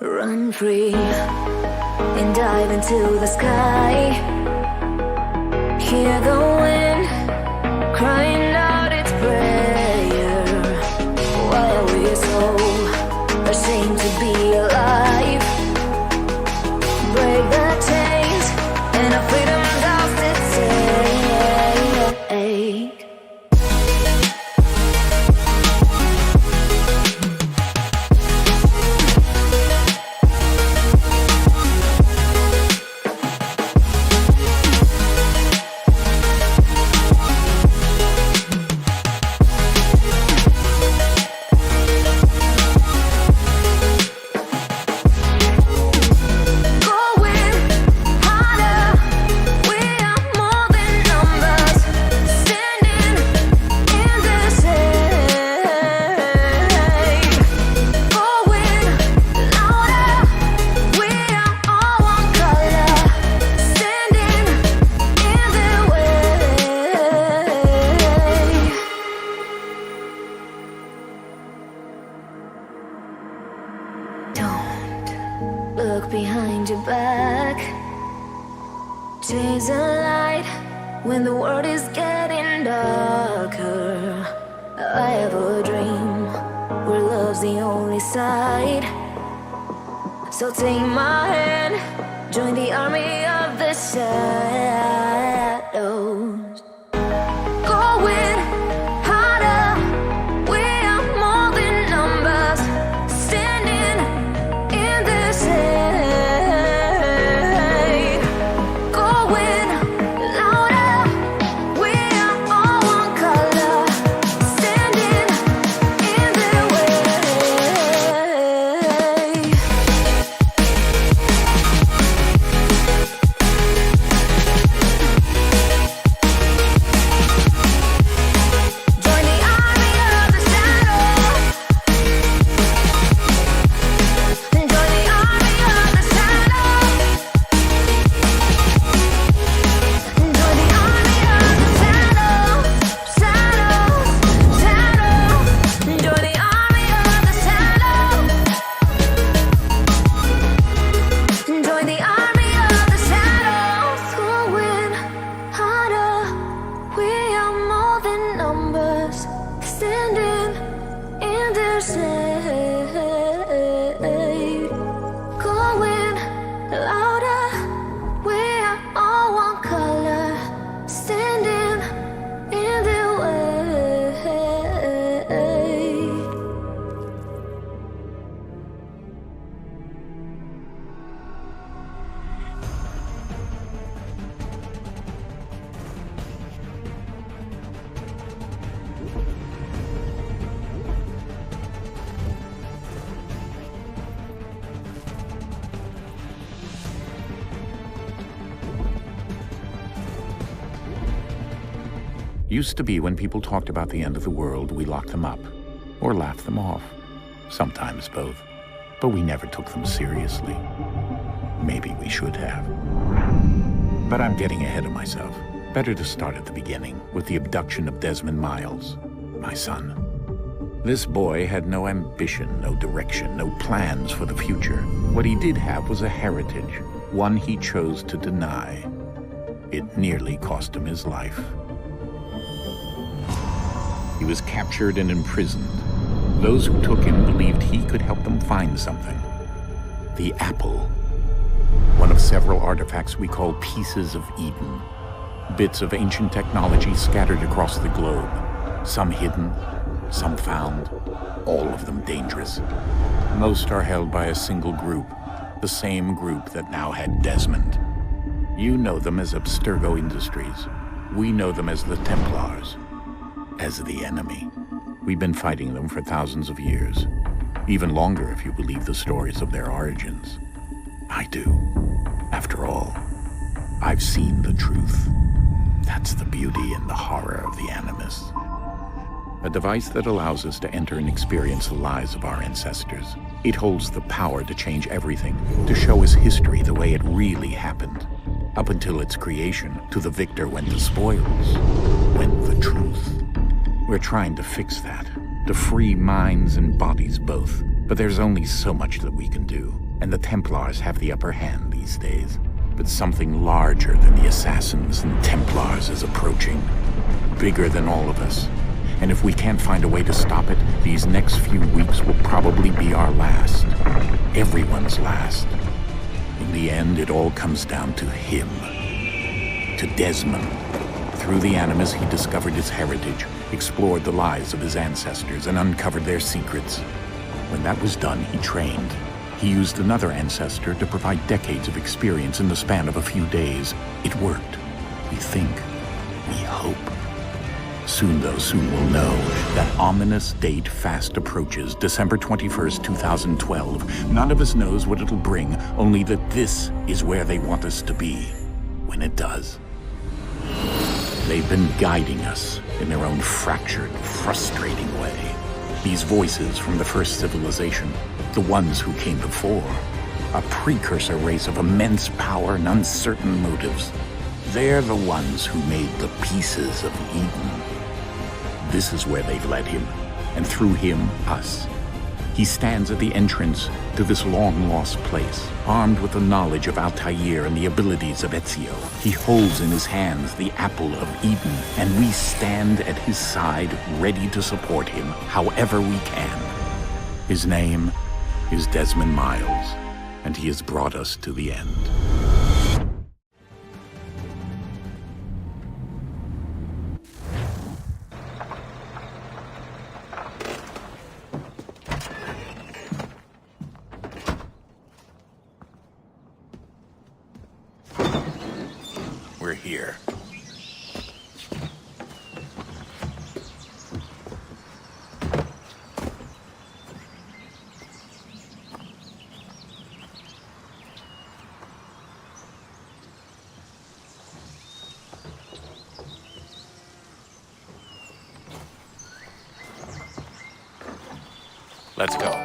Run free and dive into the sky. Hear the wind crying out its prayer. Why are we so ashamed to be alive? Break the chains and our freedom does its take. Look behind your back. Chase a light when the world is getting darker. I have a dream where love's the only side. So take my hand, join the army of the shadows. Going harder, we are more than numbers. Standing in this shade. Going louder, we are all one color. Standing in their way. Join the army of the shadows. Join the army of the shadows. Join the army of the shadows. Shadows, shadows. Join the army of the shadows. Join the army of the shadows. Going harder, we are more than numbers. Standing in their shade. Going louder, we are all one color. Standing in their way. Used to be when people talked about the end of the world, we locked them up or laughed them off. Sometimes both. But we never took them seriously. Maybe we should have. But I'm getting ahead of myself. Better to start at the beginning with the abduction of Desmond Miles, my son. This boy had no ambition, no direction, no plans for the future. What he did have was a heritage, one he chose to deny. It nearly cost him his life. He was captured and imprisoned. Those who took him believed he could help them find something. The apple. One of several artifacts we call pieces of Eden. Bits of ancient technology scattered across the globe. Some hidden, some found, all of them dangerous. Most are held by a single group, the same group that now had Desmond. You know them as Abstergo Industries. We know them as the Templars. As the enemy. We've been fighting them for thousands of years. Even longer if you believe the stories of their origins. I do. After all, I've seen the truth. That's the beauty and the horror of the Animus. A device that allows us to enter and experience the lives of our ancestors. It holds the power to change everything, to show us history the way it really happened. Up until its creation, to the victor went the spoils, went the truth. We're trying to fix that, to free minds and bodies both. But there's only so much that we can do. and the Templars have the upper hand these days. But something larger than the Assassins and Templars is approaching. Bigger than all of us. And if we can't find a way to stop it, these next few weeks will probably be our last. Everyone's last. In the end, it all comes down to him. To Desmond. Through the Animus, he discovered his heritage, explored the lives of his ancestors, and uncovered their secrets. When that was done, he trained. He used another ancestor to provide decades of experience in the span of a few days. It worked. We think. We hope. Soon we'll know. That ominous date fast approaches, December 21st, 2012. None of us knows what it'll bring, only that this is where they want us to be, when it does. They've been guiding us in their own fractured, frustrating way. These voices from the first civilization, the ones who came before, a precursor race of immense power and uncertain motives. They're the ones who made the pieces of Eden. This is where they've led him, and through him, us. He stands at the entrance to this long-lost place, armed with the knowledge of Altair and the abilities of Ezio. He holds in his hands the apple of Eden, and we stand at his side, ready to support him however we can. His name is Desmond Miles, and he has brought us to the end. We're here. Let's go.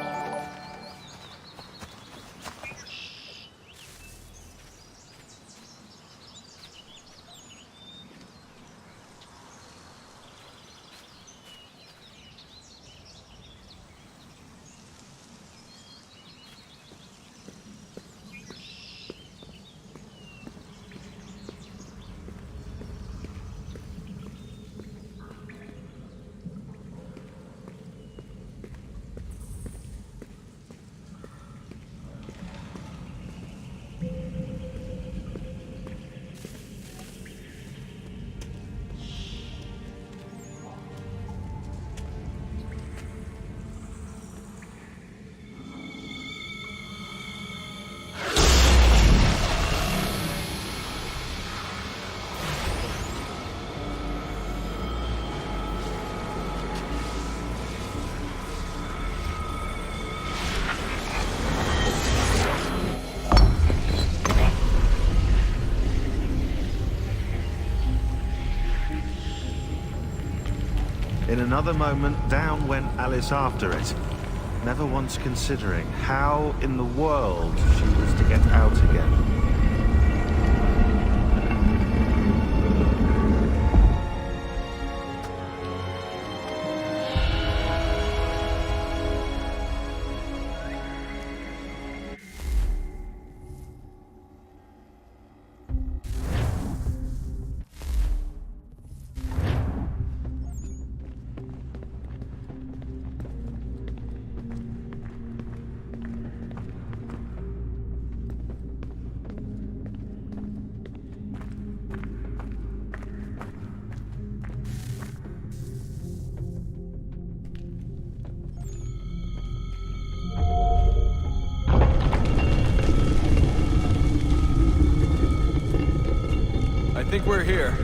In another moment, down went Alice after it, never once considering how in the world she was to get out again. I think we're here.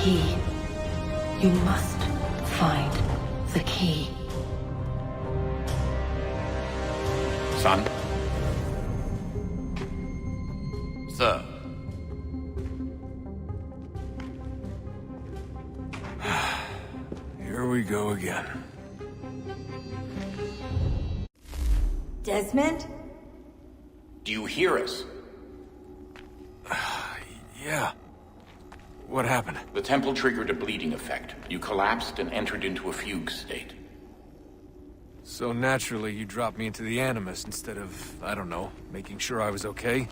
key. You must find the key. Son? Sir. Here we go again. Desmond? Do you hear us? Yeah. What happened? The temple triggered a bleeding effect. You collapsed and entered into a fugue state. So naturally, you dropped me into the Animus instead of, I don't know, making sure I was okay?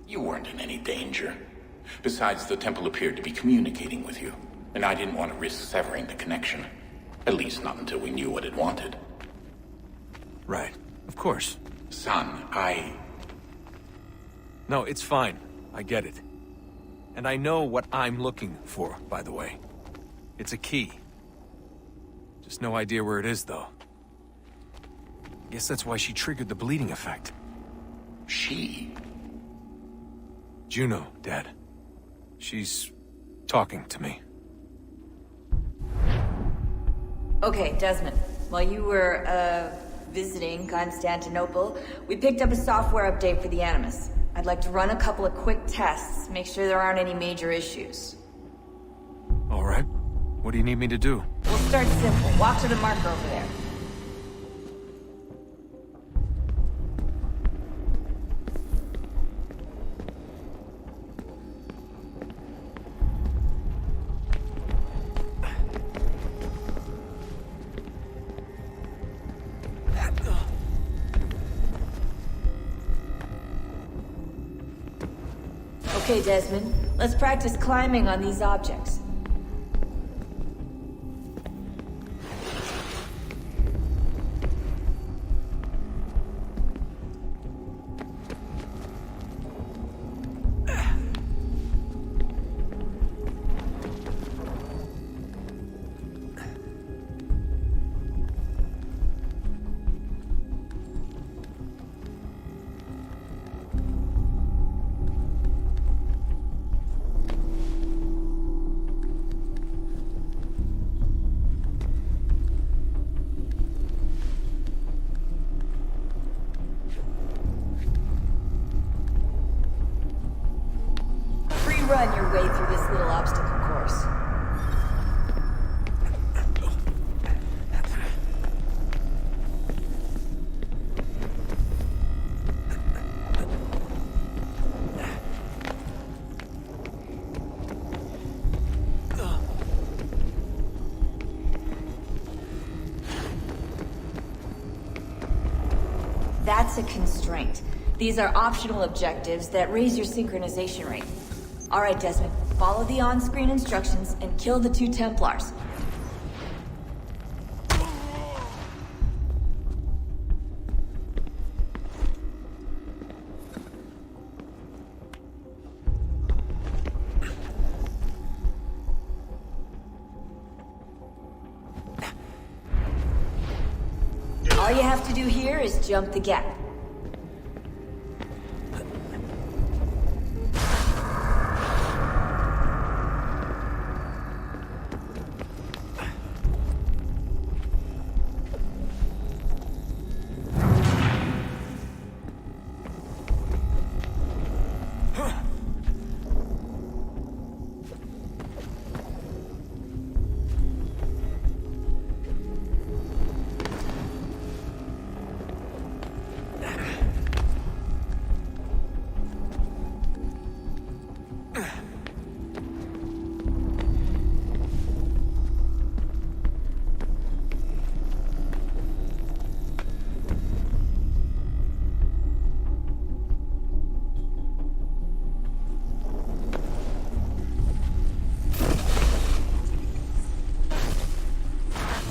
You weren't in any danger. Besides, the temple appeared to be communicating with you, and I didn't want to risk severing the connection. At least not until we knew what it wanted. Right. Of course. Son, No, it's fine. I get it. And I know what I'm looking for, by the way. It's a key. Just no idea where it is, though. Guess that's why she triggered the bleeding effect. She? Juno, Dad. She's talking to me. Okay, Desmond. While you were, visiting Constantinople, we picked up a software update for the Animus. I'd like to run a couple of quick tests, make sure there aren't any major issues. All right. What do you need me to do? We'll start simple. Walk to the marker over there. Okay, Desmond. Let's practice climbing on these objects. Run your way through this little obstacle course. That's a constraint. These are optional objectives that raise your synchronization rate. All right, Desmond. Follow the on-screen instructions and kill the 2 Templars. All you have to do here is jump the gap.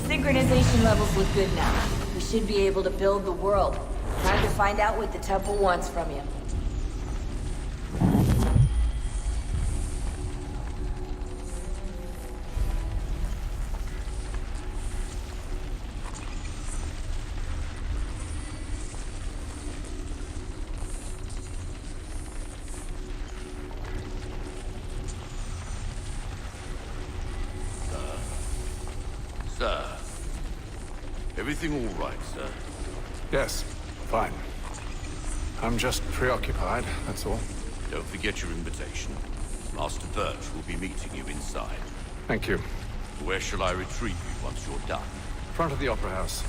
Synchronization levels look good now. We should be able to build the world. Time to find out what the temple wants from you. Everything all right, sir? Yes, fine. I'm just preoccupied, that's all. Don't forget your invitation. Master Birch will be meeting you inside. Thank you. Where shall I retrieve you once you're done? Front of the Opera House.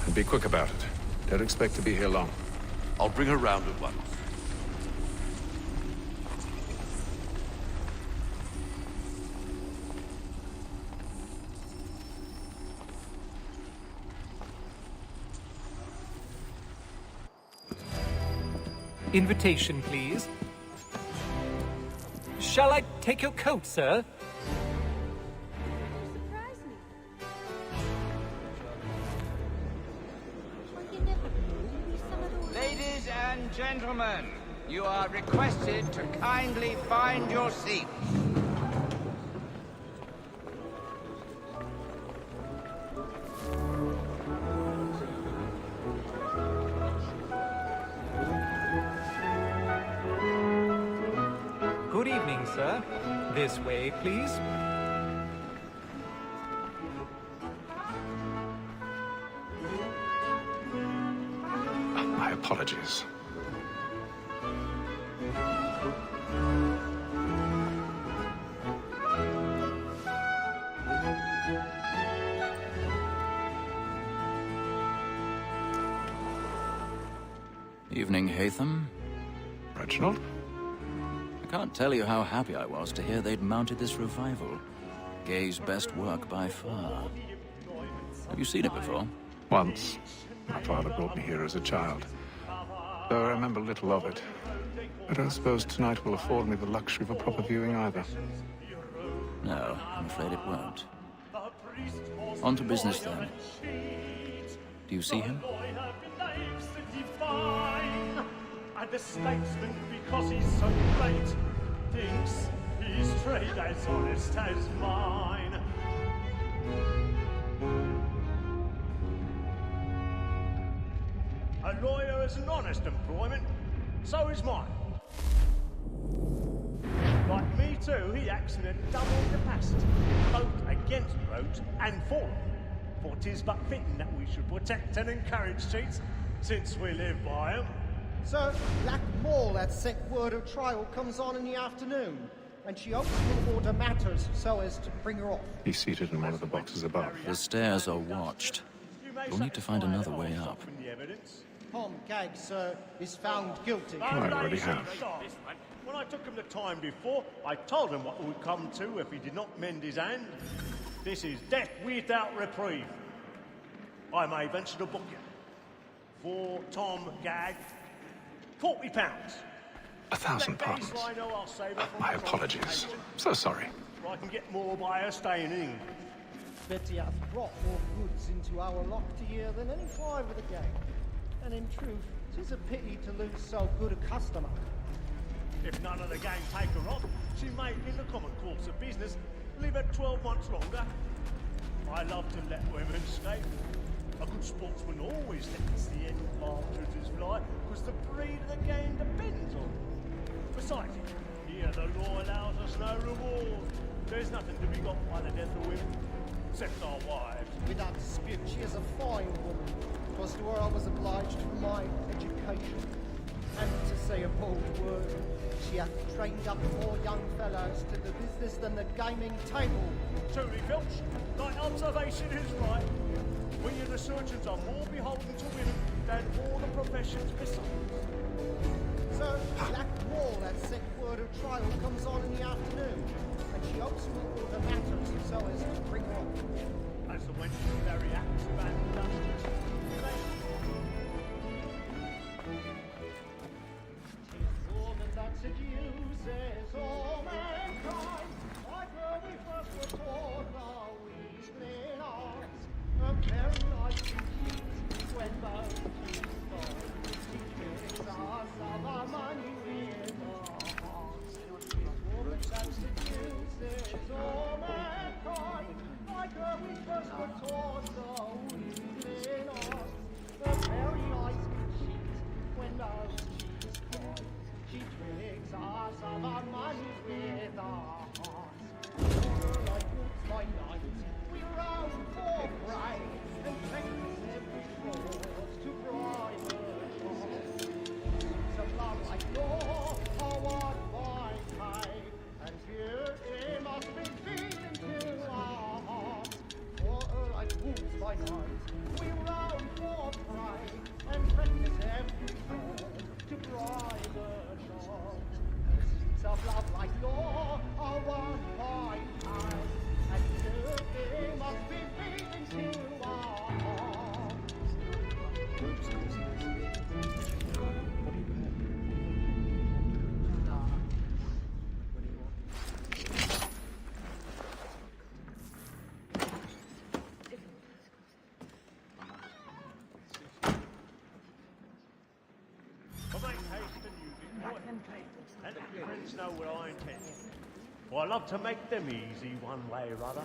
And be quick about it. Don't expect to be here long. I'll bring her round at once. Invitation, please. Shall I take your coat, sir? Ladies and gentlemen, you are requested to kindly find your seats. Good evening, sir. This way, please. My apologies. Evening, Hatham. Reginald? I can't tell you how happy I was to hear they'd mounted this revival. Gay's best work by far. Have you seen it before? Once. My father brought me here as a child. Though I remember little of it. I don't suppose tonight will afford me the luxury of a proper viewing either. No, I'm afraid it won't. On to business then. Do you see him? And the statesman, because he's so great, thinks his trade as honest as mine. A lawyer is an honest employment, so is mine. Like me too, he acts in a double capacity, both against roads and for them. For 'tis but fitting that we should protect and encourage cheats, since we live by 'em. Sir, Black Mall had sent word of trial comes on in the afternoon, and she hopes will order matters so as to bring her off. He's seated in one of the boxes above. The stairs are watched. You'll need to find another way up. Tom Gagg, sir, is found guilty. I already have. When I took him the time before, I told him what would come to if he did not mend his hand. This is death without reprieve. I may venture to book you. For Tom Gagg, £40. £1,000. My apologies. So sorry. I can get more by her staying in. Betty hath brought more goods into our locked year than any five of the gang. And in truth, 'tis a pity to lose so good a customer. If none of the gang take her on, she may, in the common course of business, live her 12 months longer. I love to let women escape. A good sportsman always lets the end partridges fly, because the breed of the game depends on it. Besides, here the law allows us no reward. There's nothing to be got by the death of women, except our wives. Without dispute, she is a fine woman. 'Twas to her I was obliged for my education. And to say a bold word, she hath trained up more young fellows to the business than the gaming table. Truly, Filch, thy observation is right. We and the surgeons are more beholden to women than all the professions besides. Sir, Black Wall had sent word of trial comes on in the afternoon, and she hopes will order matters so as to bring her off. As the wench is very active and industrious. Tis woman that seduces all mankind, like her we first were taught our weakling arts. A very life cheats when both keep on. She tricks us of our money with our hearts. Tis woman that seduces all mankind, like her we first were taught business know what I intend. Well, I love to make them easy one way or other.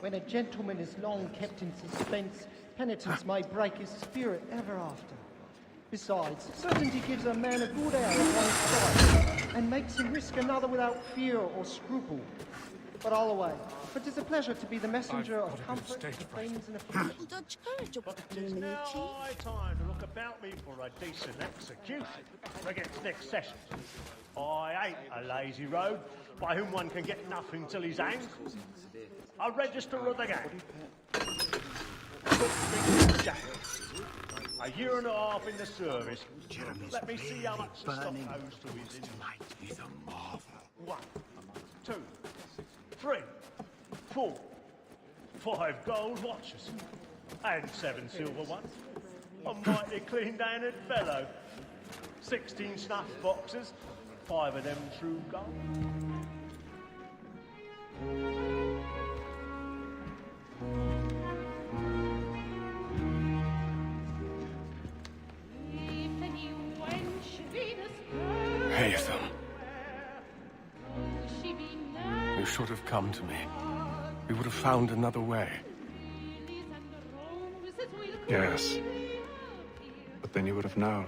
When a gentleman is long kept in suspense, penitence may break his spirit ever after. Besides, certainty gives a man a good hour at one side, and makes him risk another without fear or scruple. But all away, for 'tis a pleasure to be the messenger of comfort to friends and affection. But it is now high time to look about me for a decent execution against next session. I ain't a lazy rogue by whom one can get nothing till he's hanged. A register of the gang. Jack. A year and a half in the service. Let me see how much the stock owes to his tonight is a marvel. 1, 2, 3, 4, 5 gold watches. And 7 silver ones. A mighty clean-handed fellow. 16 snuff boxes. 5 of them true gold. Hatham. You should have come to me. We would have found another way. Yes. But then you would have known.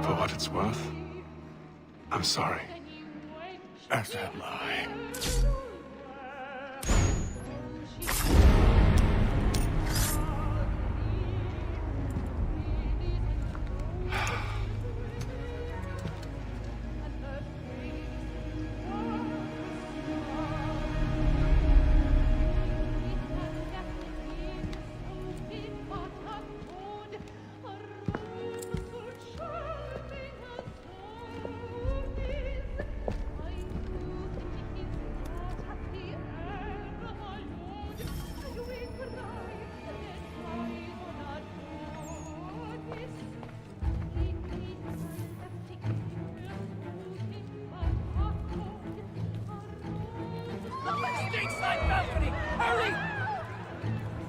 For what it's worth, I'm sorry. As am I.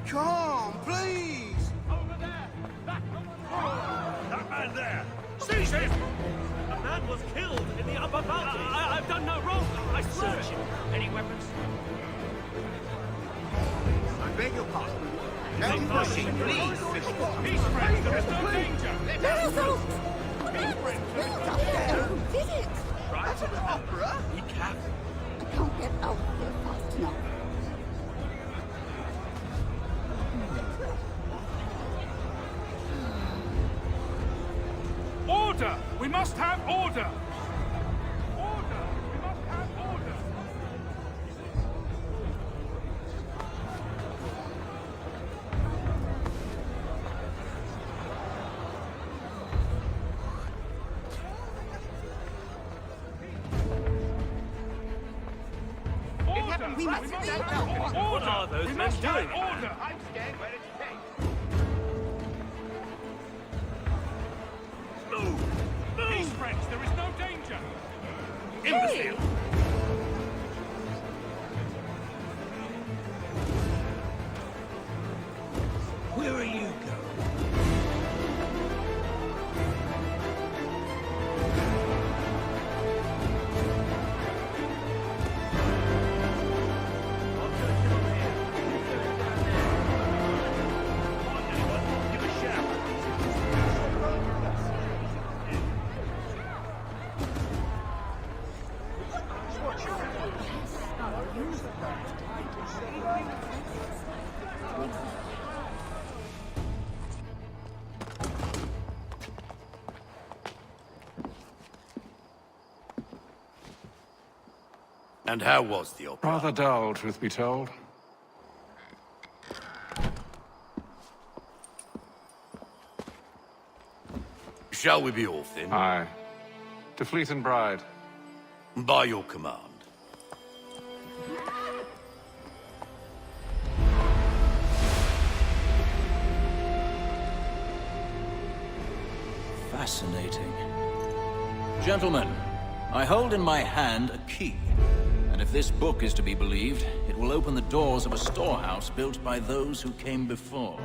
Come, please! Over there! Back! That man there! Seize him! The man was killed in the upper balcony. I've done no wrong. I swear it. Any weapons? I beg your pardon. No pushing, please. Peace, friends. There is no danger. Let us out! Peace, friends. Who did it? Right to the opera? He can't. I can't get out there fast enough. Order! We must have order! Order! We must have order! Order! We must have order! What are those men doing? Order! I'm scared where it's taken. Peace, friends! There is no danger! Imbecile! Where are you going? And how was the opera? Rather dull, truth be told. Shall we be off then? Aye. To Fleet and Bride. By your command. Fascinating. Gentlemen, I hold in my hand a key. And if this book is to be believed, it will open the doors of a storehouse built by those who came before.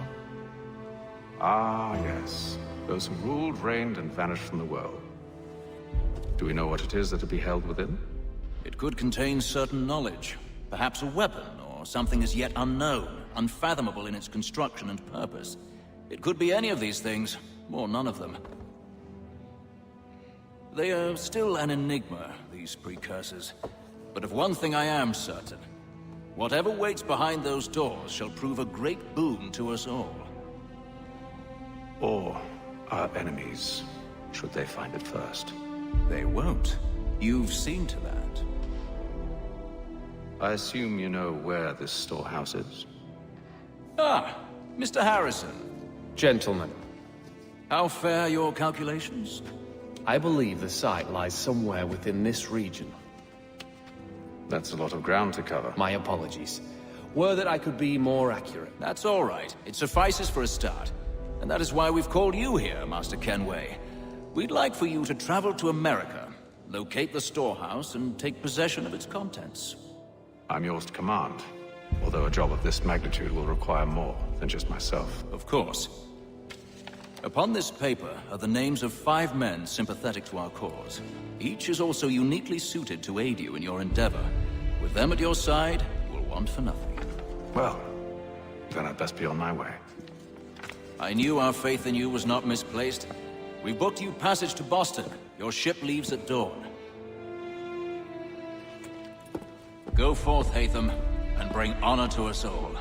Ah, yes. Those who ruled, reigned, and vanished from the world. Do we know what it is that'll be held within? It could contain certain knowledge. Perhaps a weapon, or something as yet unknown, unfathomable in its construction and purpose. It could be any of these things, or none of them. They are still an enigma, these precursors. But of one thing I am certain. Whatever waits behind those doors shall prove a great boon to us all. Or our enemies, should they find it first. They won't. You've seen to that. I assume you know where this storehouse is? Ah, Mr. Harrison. Gentlemen. How fare your calculations? I believe the site lies somewhere within this region. That's a lot of ground to cover. My apologies. Were that I could be more accurate. That's all right. It suffices for a start. And that is why we've called you here, Master Kenway. We'd like for you to travel to America, locate the storehouse, and take possession of its contents. I'm yours to command, although a job of this magnitude will require more than just myself. Of course. Upon this paper are the names of 5 men sympathetic to our cause. Each is also uniquely suited to aid you in your endeavor. With them at your side, you will want for nothing. Well, then I'd best be on my way. I knew our faith in you was not misplaced. We booked you passage to Boston. Your ship leaves at dawn. Go forth, Hatham, and bring honor to us all.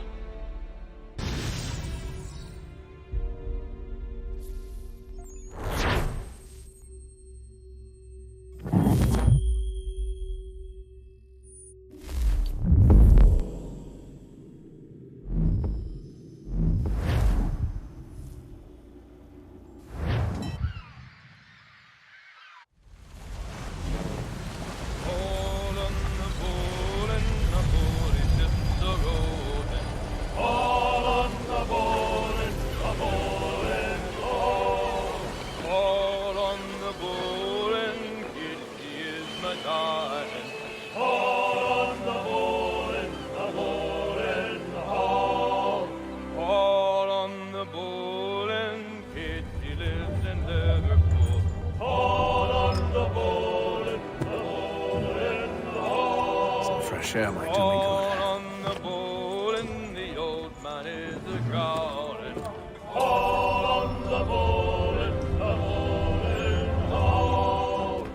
Share my doing good. On the bowling, the old man is a growling. On the bowling, all.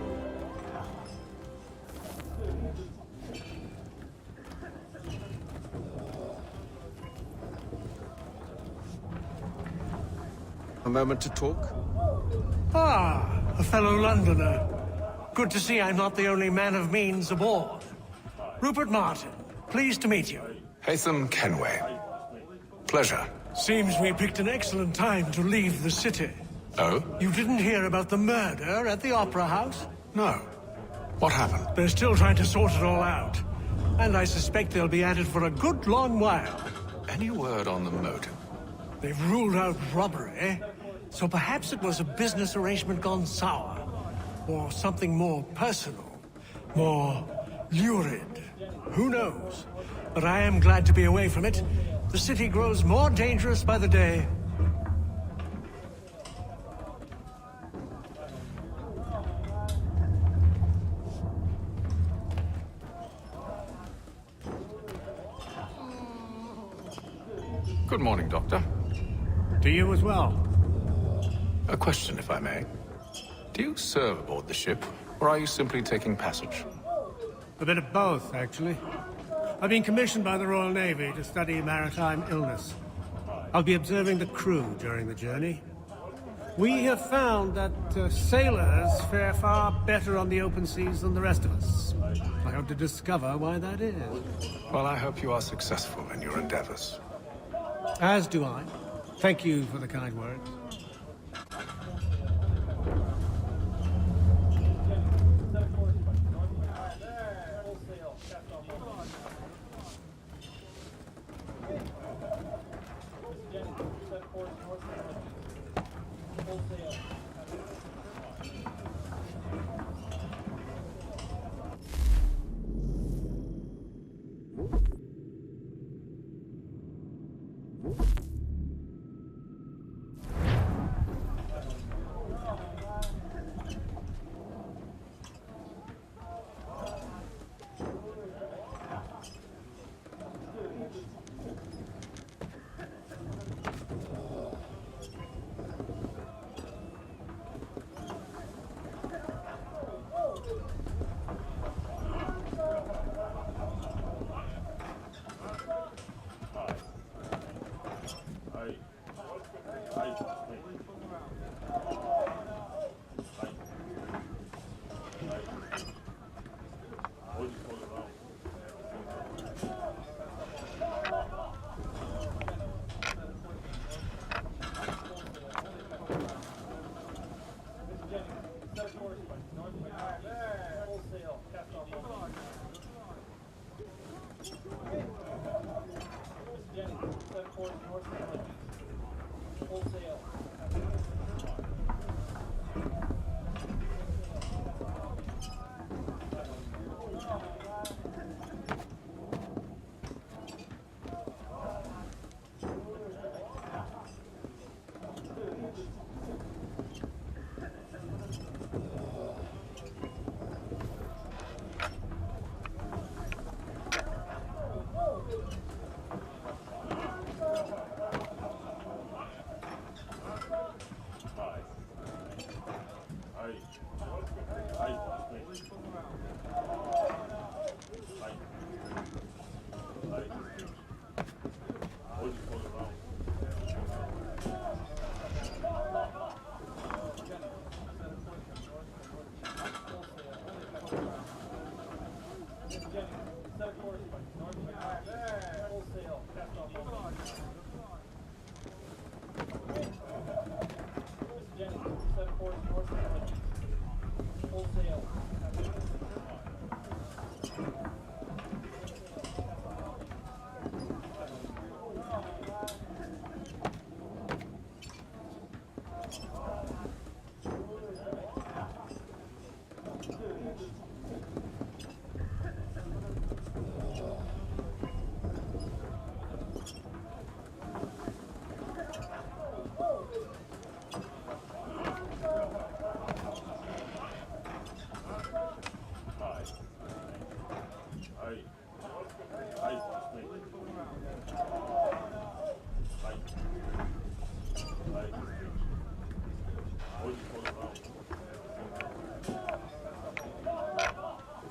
A moment to talk? Ah, a fellow Londoner. Good to see I'm not the only man of means aboard. Rupert Martin, pleased to meet you. Hatham Kenway. Pleasure. Seems we picked an excellent time to leave the city. Oh? You didn't hear about the murder at the Opera House? No. What happened? They're still trying to sort it all out. And I suspect they'll be at it for a good long while. Any word on the motive? They've ruled out robbery, so perhaps it was a business arrangement gone sour. Or something more personal. More lurid. Who knows? But I am glad to be away from it. The city grows more dangerous by the day. Good morning, Doctor. To you as well. A question, if I may. Do you serve aboard the ship, or are you simply taking passage? A bit of both, actually. I've been commissioned by the Royal Navy to study maritime illness. I'll be observing the crew during the journey. We have found that sailors fare far better on the open seas than the rest of us. I hope to discover why that is. Well, I hope you are successful in your endeavors. As do I. Thank you for the kind words.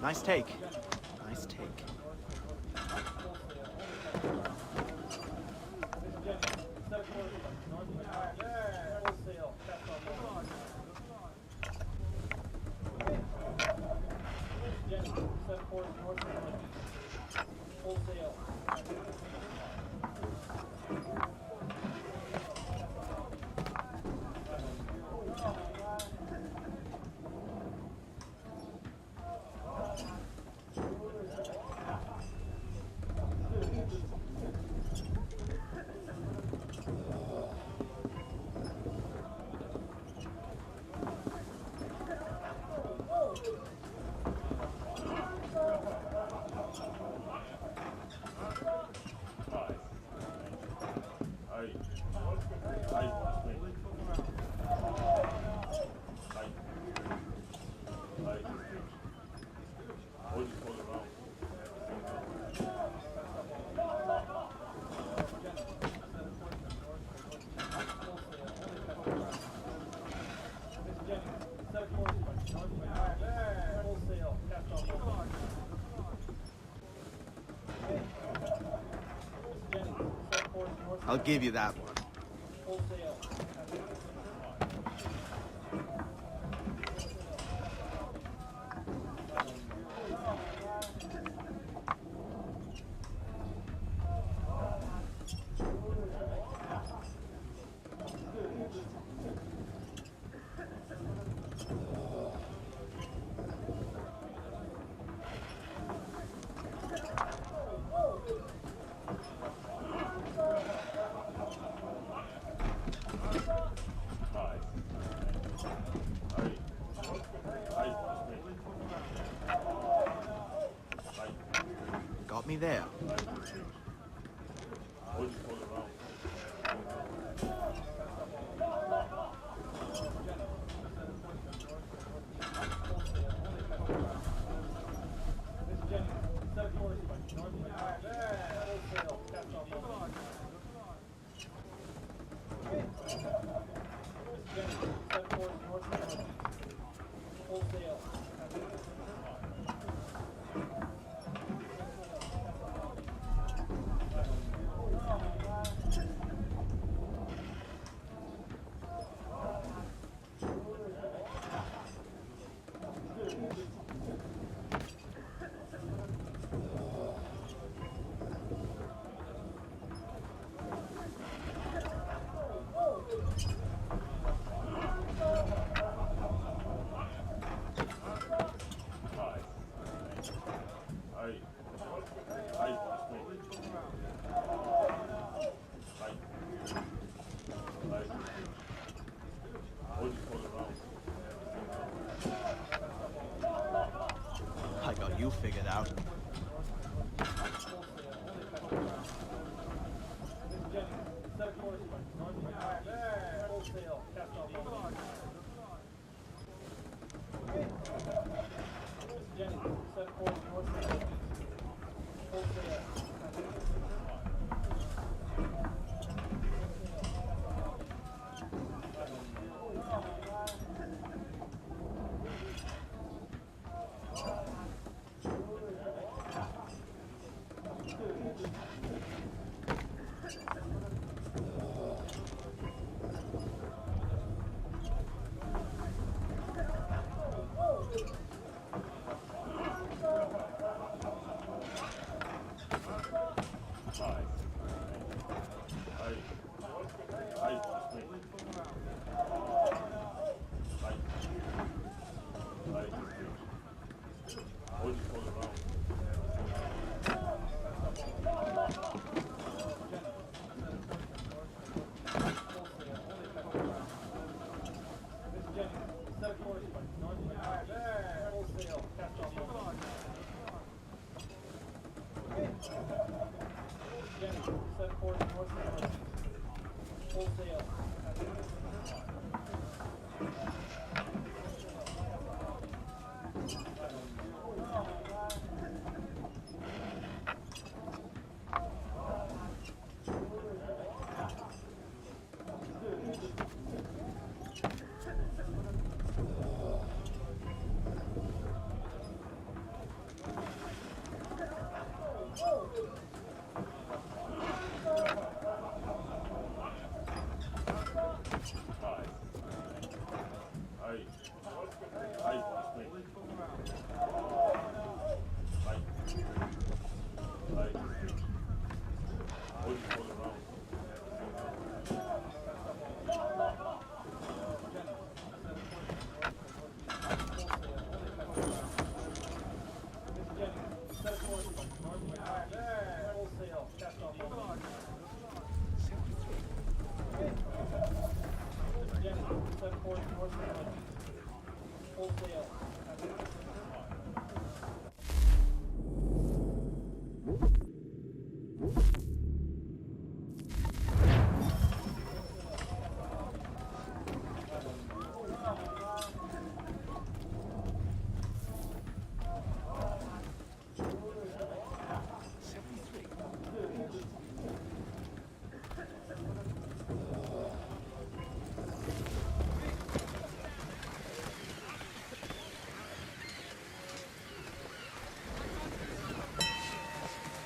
Nice take. Nice take. I'll give you that one. Got me there. I got you figured out.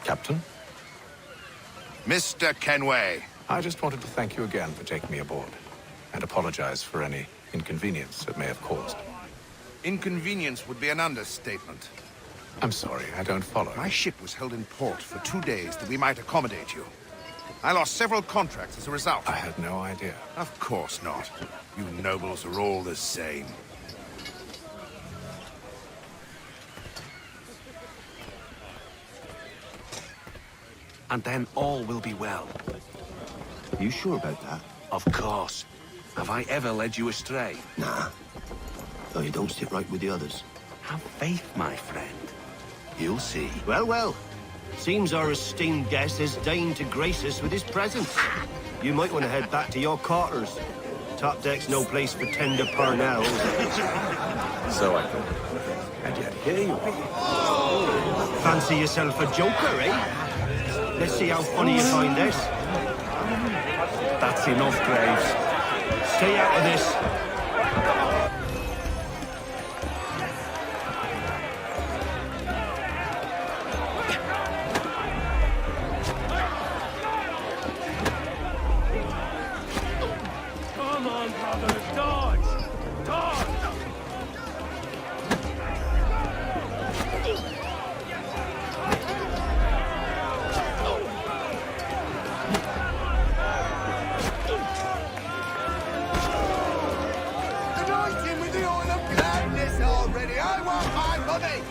Captain? Mr. Kenway. I just wanted to thank you again for taking me aboard, and apologize for any inconvenience it may have caused. Inconvenience would be an understatement. I'm sorry, I don't follow. My ship was held in port for 2 days that we might accommodate you. I lost several contracts as a result. I had no idea. Of course not. You nobles are all the same. And then all will be well. You sure about that? Of course. Have I ever led you astray? Nah. No, you don't sit right with the others. Have faith, my friend. You'll see. Well, well. Seems our esteemed guest has deigned to grace us with his presence. You might want to head back to your quarters. Top deck's no place for tender parnells. So I thought. And yet here you are. Fancy yourself a joker, eh? Let's see how funny you find this. That's enough, Graves. Stay out of this. Come on, brothers, dodge! Dodge! Anointing with the oil of gladness already. I want my money.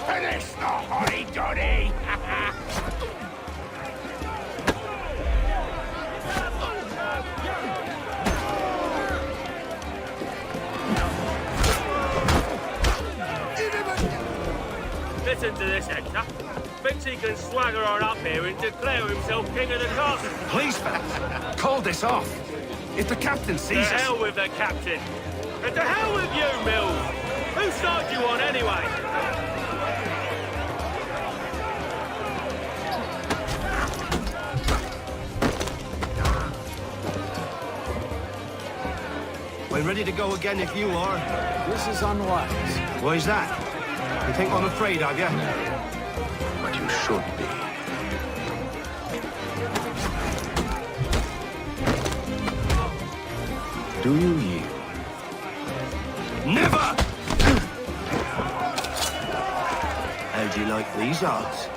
Finish the hoddy-doddy! Listen to this, Hector. Thinks he can swagger on up here and declare himself king of the castle. Please, fellas, call this off. If the captain To sees us... hell with the captain. And to hell with you, Mills. Whose side you on, anyway? We're ready to go again if you are. This is unwise. Why's that? You think I'm afraid of you? But you should be. Do you yield? Never! How do you like these odds?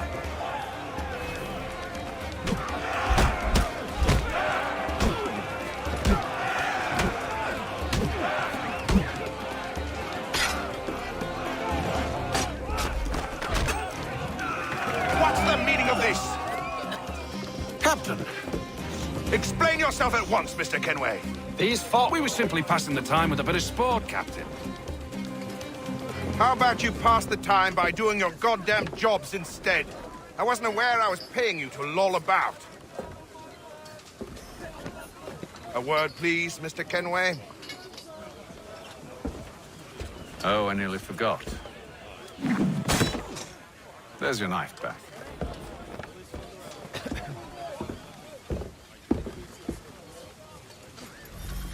What's the meaning of this? Captain! Explain yourself at once, Mr. Kenway. These thought we were simply passing the time with a bit of sport, Captain. How about you pass the time by doing your goddamn jobs instead? I wasn't aware I was paying you to loll about. A word, please, Mr. Kenway. Oh, I nearly forgot. There's your knife back.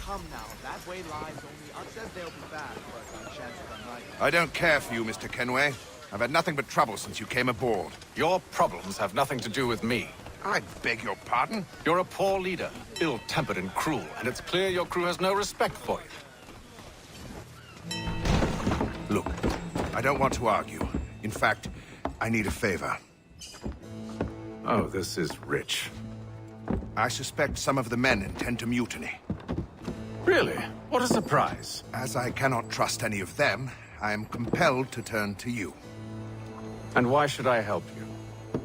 Come now, that way lies only. I said they'll be bad, but on chance of I'm right. I don't care for you, Mr. Kenway. I've had nothing but trouble since you came aboard. Your problems have nothing to do with me. I beg your pardon? You're a poor leader, ill-tempered and cruel, and it's clear your crew has no respect for you. Look, I don't want to argue. In fact, I need a favor. Oh, this is rich. I suspect some of the men intend to mutiny. Really? What a surprise. As I cannot trust any of them, I am compelled to turn to you. And why should I help you?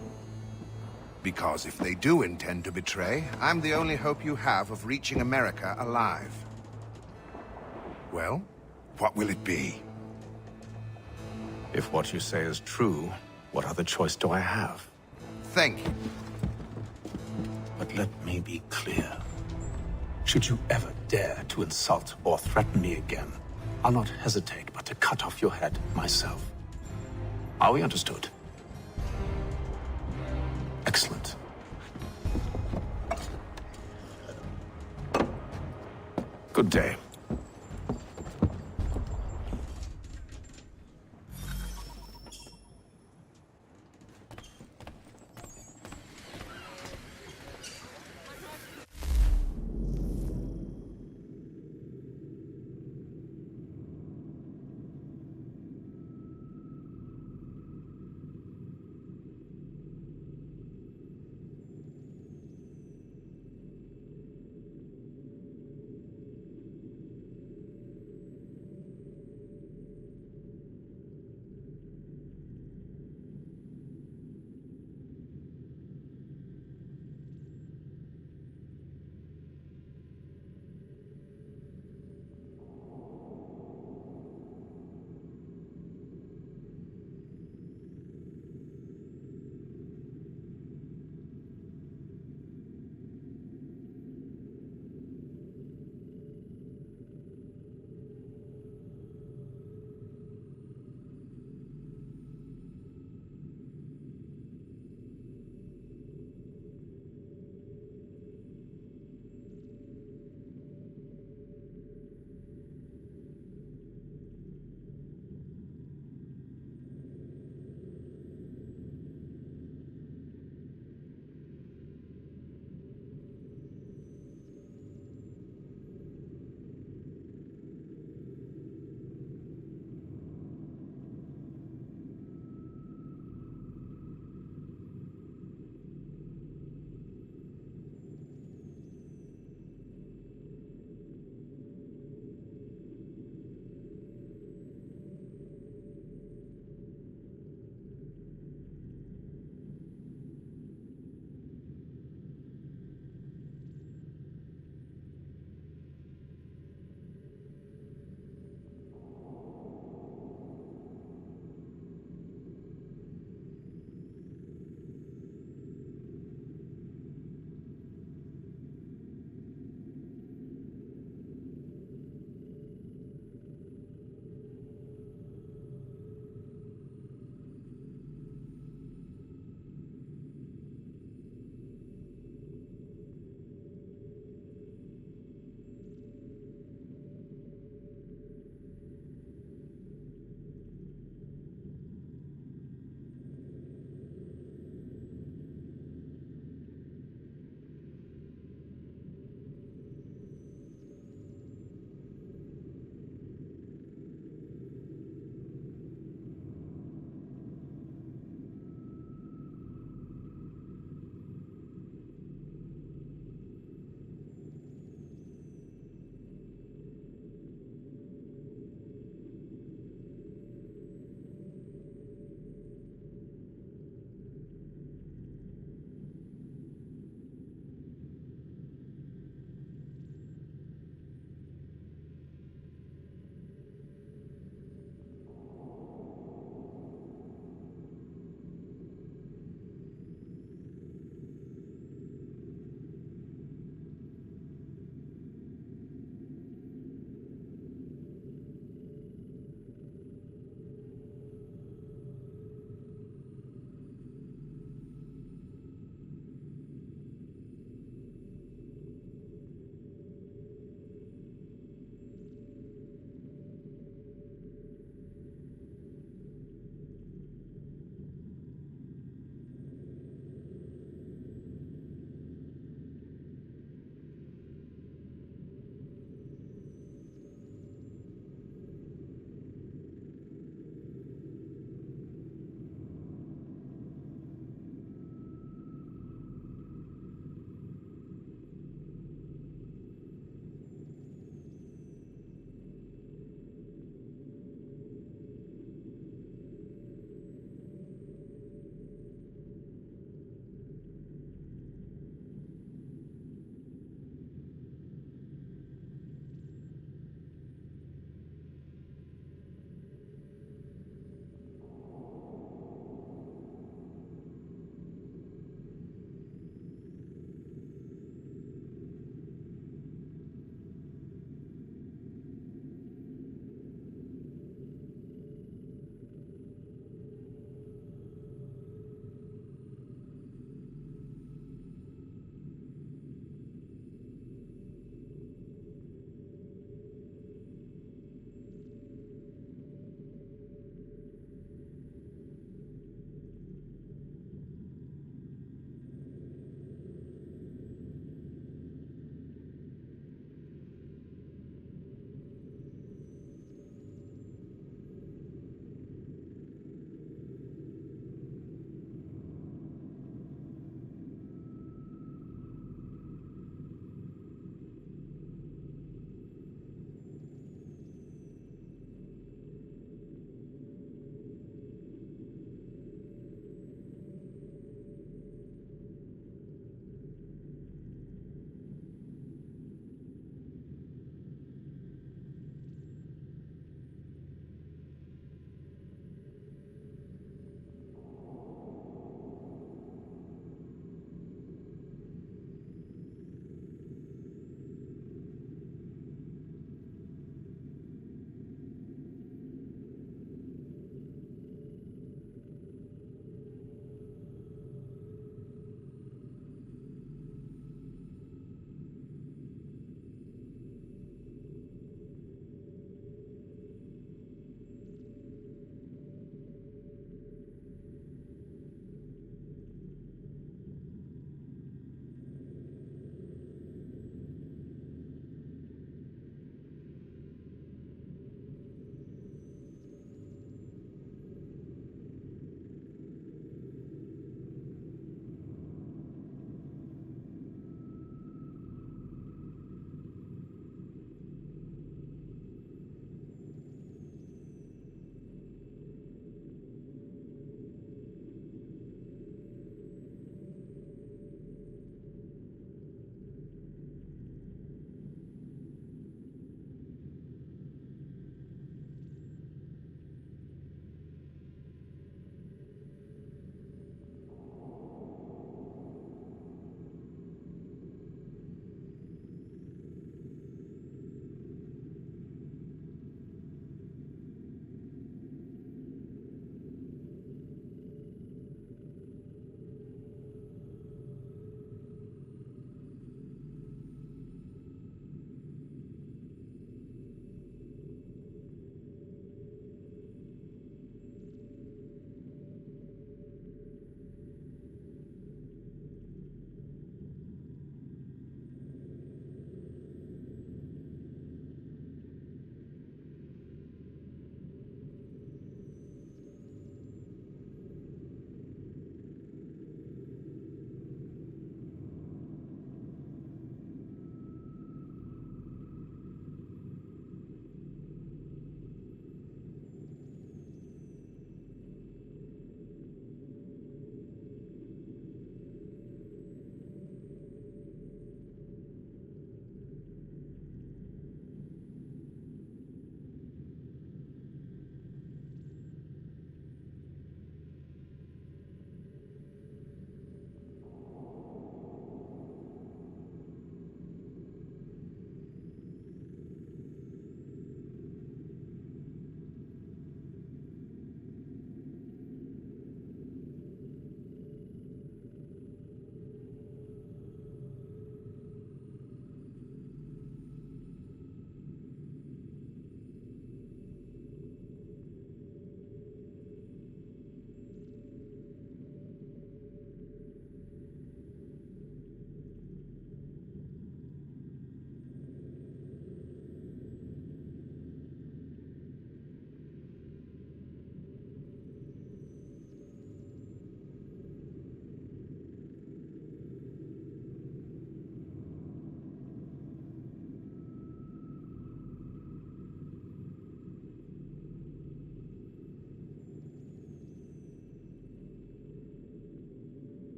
Because if they do intend to betray, I'm the only hope you have of reaching America alive. Well, what will it be? If what you say is true, what other choice do I have? Thank you. But let me be clear. Should you ever dare to insult or threaten me again, I'll not hesitate but to cut off your head myself. Are we understood? Excellent. Good day.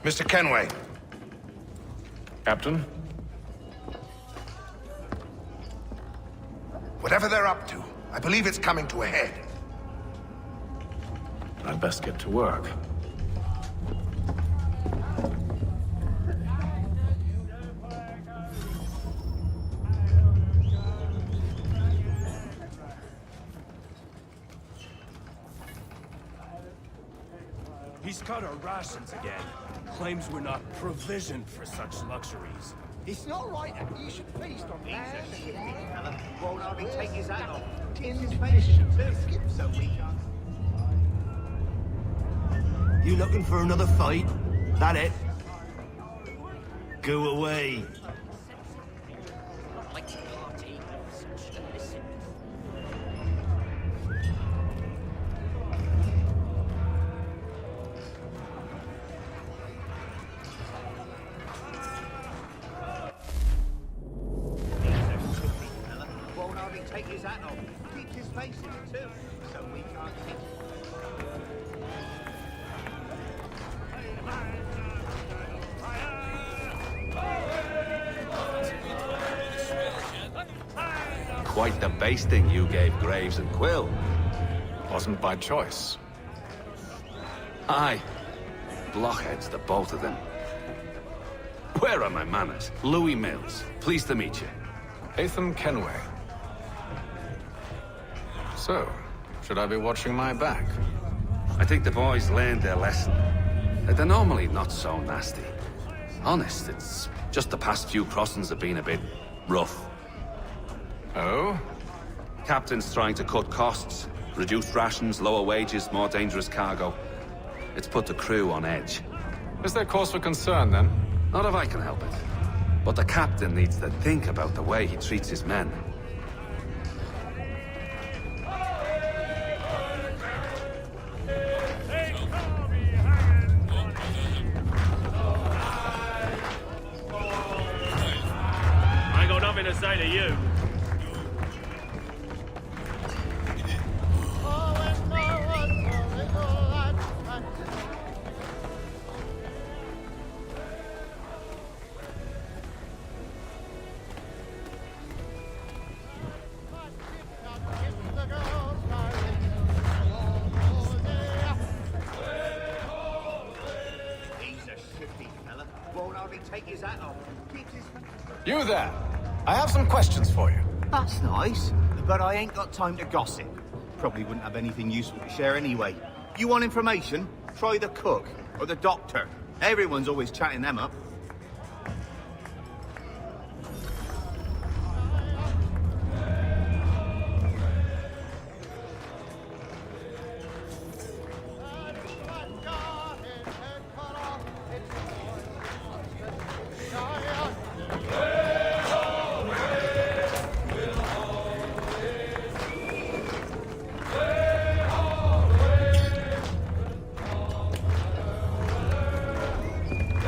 Mr. Kenway. Captain? Whatever they're up to, I believe it's coming to a head. I'd best get to work. He's cut our rations again. Claims we're not provisioned for such luxuries. It's not right that you should feast on that. Won't hardly take his hat off. In his face, too. So we can't. You looking for another fight? That it? Go away. Won't hardly take his hat off. Keeps his face in it, too. So we can't see. Quite the basting you gave Graves and Quill. Wasn't by choice. Aye. Blockheads, the both of them. Where are my manners? Louis Mills. Pleased to meet you. Haytham Kenway. So, should I be watching my back? I think the boys learned their lesson. They're normally not so nasty. Honest, it's just the past few crossings have been a bit rough. Oh? Captain's trying to cut costs. Reduced rations, lower wages, more dangerous cargo. It's put the crew on edge. Is there cause for concern, then? Not if I can help it. But the captain needs to think about the way he treats his men. I got nothing to say to you. You there! I have some questions for you. That's nice, but I ain't got time to gossip. Probably wouldn't have anything useful to share anyway. You want information? Try the cook or the doctor. Everyone's always chatting them up.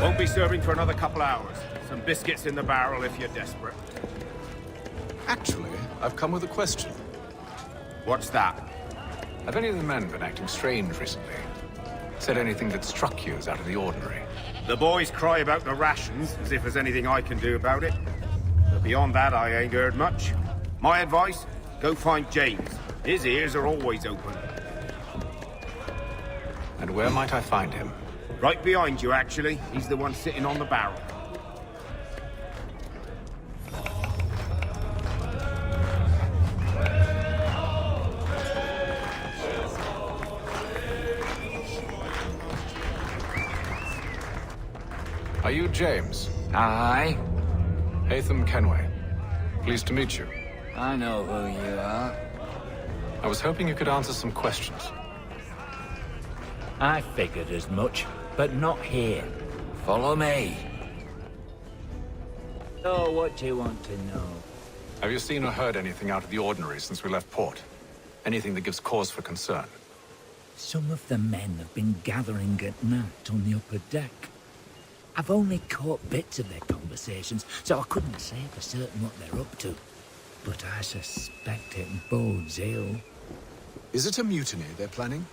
Won't be serving for another couple hours. Some biscuits in the barrel if you're desperate. Actually, I've come with a question. What's that? Have any of the men been acting strange recently? Said anything that struck you as out of the ordinary? The boys cry about the rations, as if there's anything I can do about it. But beyond that, I ain't heard much. My advice, go find James. His ears are always open. And where might I find him? Right behind you, actually. He's the one sitting on the barrel. Are you James? Aye. Haytham Kenway. Pleased to meet you. I know who you are. I was hoping you could answer some questions. I figured as much, but not here. Follow me. So what do you want to know? Have you seen or heard anything out of the ordinary since we left port? Anything that gives cause for concern? Some of the men have been gathering at night on the upper deck. I've only caught bits of their conversations, so I couldn't say for certain what they're up to. But I suspect it bodes ill. Is it a mutiny they're planning?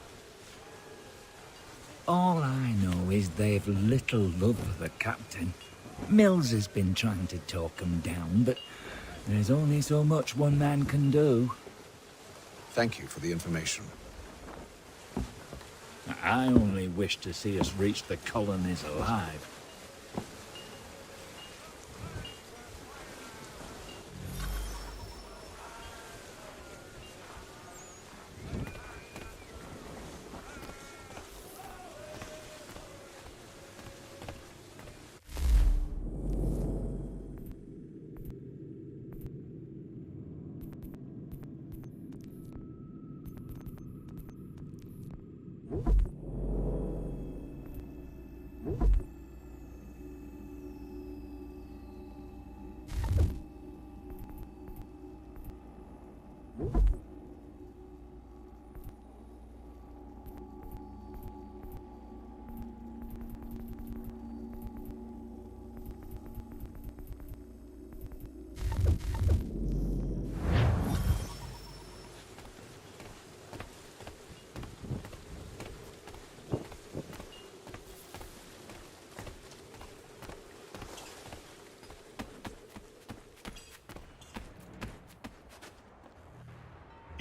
All I know is they've little love for the captain. Mills has been trying to talk 'em down, but there's only so much one man can do. Thank you for the information. I only wish to see us reach the colonies alive.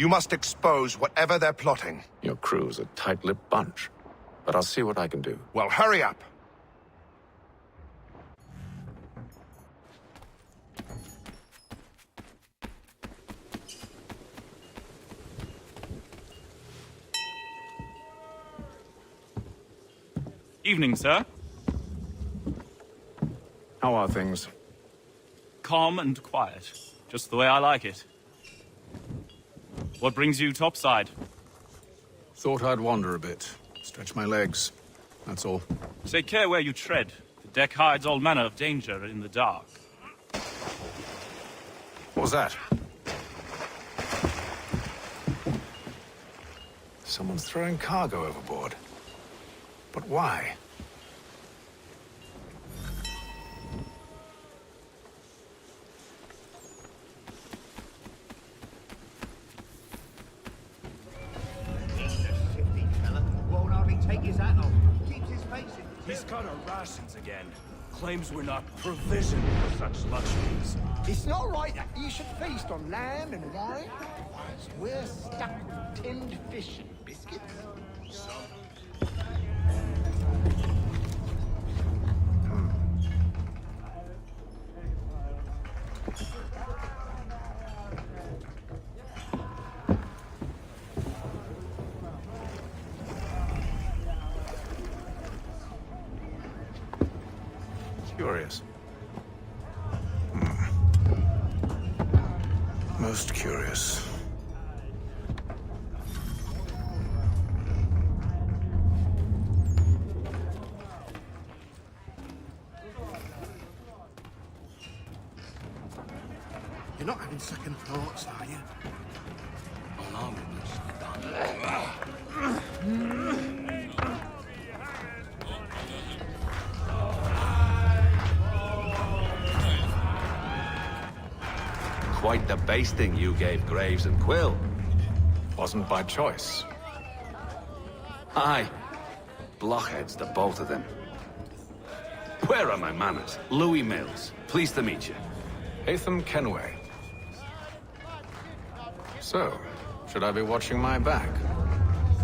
You must expose whatever they're plotting. Your crew's a tight-lipped bunch, but I'll see what I can do. Well, hurry up. Evening, sir. How are things? Calm and quiet. Just the way I like it. What brings you topside? Thought I'd wander a bit. Stretch my legs. That's all. Take care where you tread. The deck hides all manner of danger in the dark. What was that? Someone's throwing cargo overboard. But why? He's cut our rations again. Claims we're not provisioned for such luxuries. It's not right that you should feast on lamb and wine. We're stuck with tinned fish and biscuits. Curious. Most curious. You're not having second thoughts, are you? Quite the basting you gave Graves and Quill. Wasn't by choice. Aye. Blockheads, the both of them. Where are my manners? Louis Mills. Pleased to meet you. Hatham Kenway. So, should I be watching my back?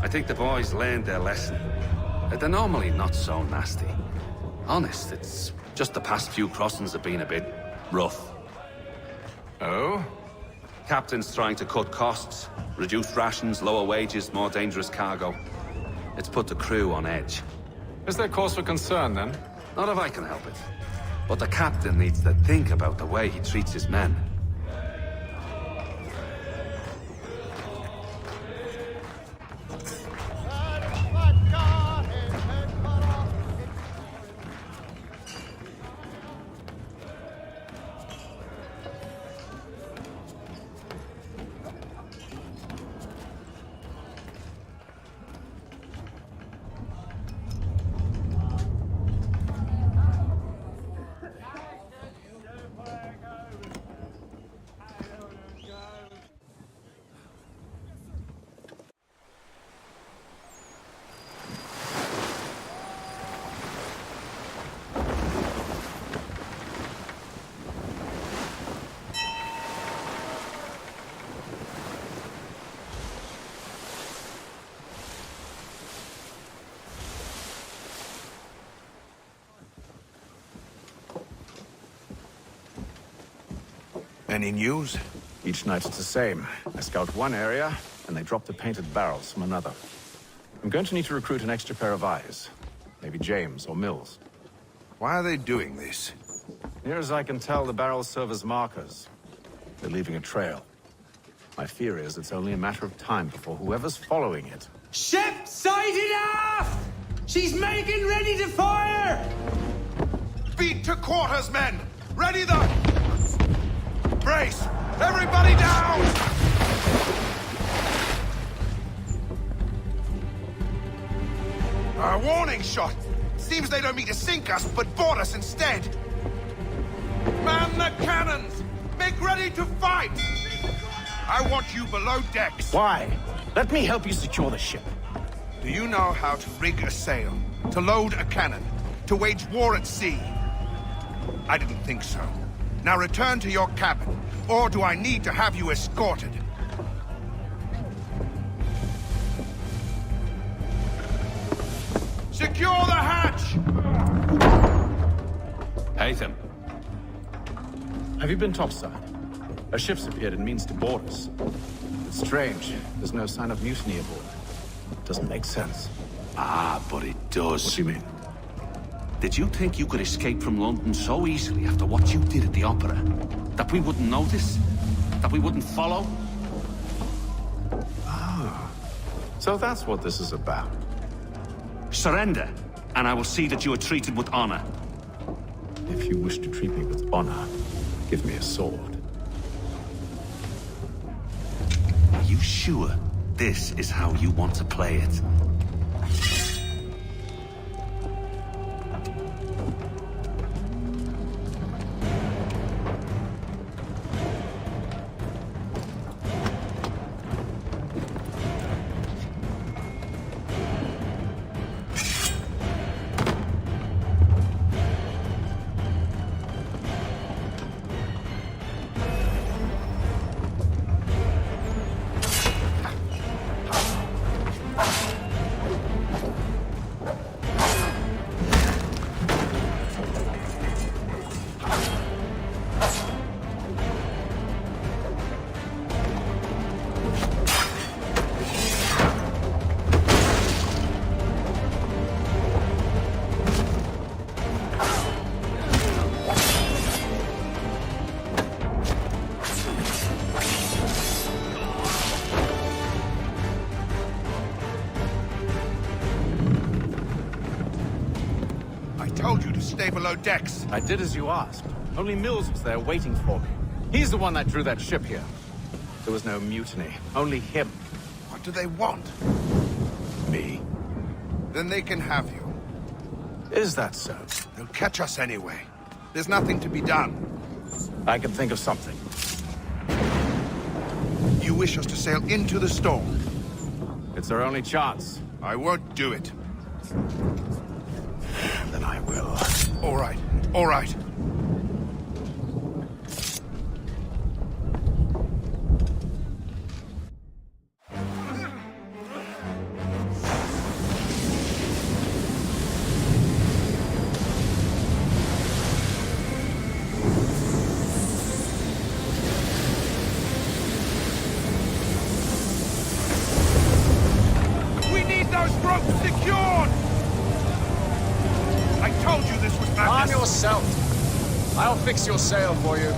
I think the boys learned their lesson. They're normally not so nasty. Honest, it's just the past few crossings have been a bit rough. Oh? Captain's trying to cut costs. Reduce rations, lower wages, more dangerous cargo. It's put the crew on edge. Is there cause for concern, then? Not if I can help it. But the captain needs to think about the way he treats his men. Any news? Each night it's the same. I scout one area, and they drop the painted barrels from another. I'm going to need to recruit an extra pair of eyes. Maybe James or Mills. Why are they doing this? Near as I can tell, the barrels serve as markers. They're leaving a trail. My fear is it's only a matter of time before whoever's following it... Ship sighted aft! She's making ready to fire! Beat to quarters, men! Ready the... Brace! Everybody down! A warning shot! Seems they don't mean to sink us, but board us instead! Man the cannons! Make ready to fight! I want you below decks. Why? Let me help you secure the ship. Do you know how to rig a sail? To load a cannon? To wage war at sea? I didn't think so. Now return to your cabin, or do I need to have you escorted? Secure the hatch! Haytham. Have you been topside? A ship's appeared and means to board us. It's strange. There's no sign of mutiny aboard. Doesn't make sense. Ah, but it does. What do you mean? Did you think you could escape from London so easily after what you did at the opera? That we wouldn't notice? That we wouldn't follow? Ah. So that's what this is about. Surrender, and I will see that you are treated with honor. If you wish to treat me with honor, give me a sword. Are you sure this is how you want to play it? Stay below decks. I did as you asked. Only Mills was there waiting for me. He's the one that drew that ship here. There was no mutiny. Only him. What do they want? Me. Then they can have you. Is that so? They'll catch us anyway. There's nothing to be done. I can think of something. You wish us to sail into the storm? It's our only chance. I won't do it. Then I will. All right. All right. We need those ropes secured! I told you this was madness! Arm yourself! I'll fix your sail for you.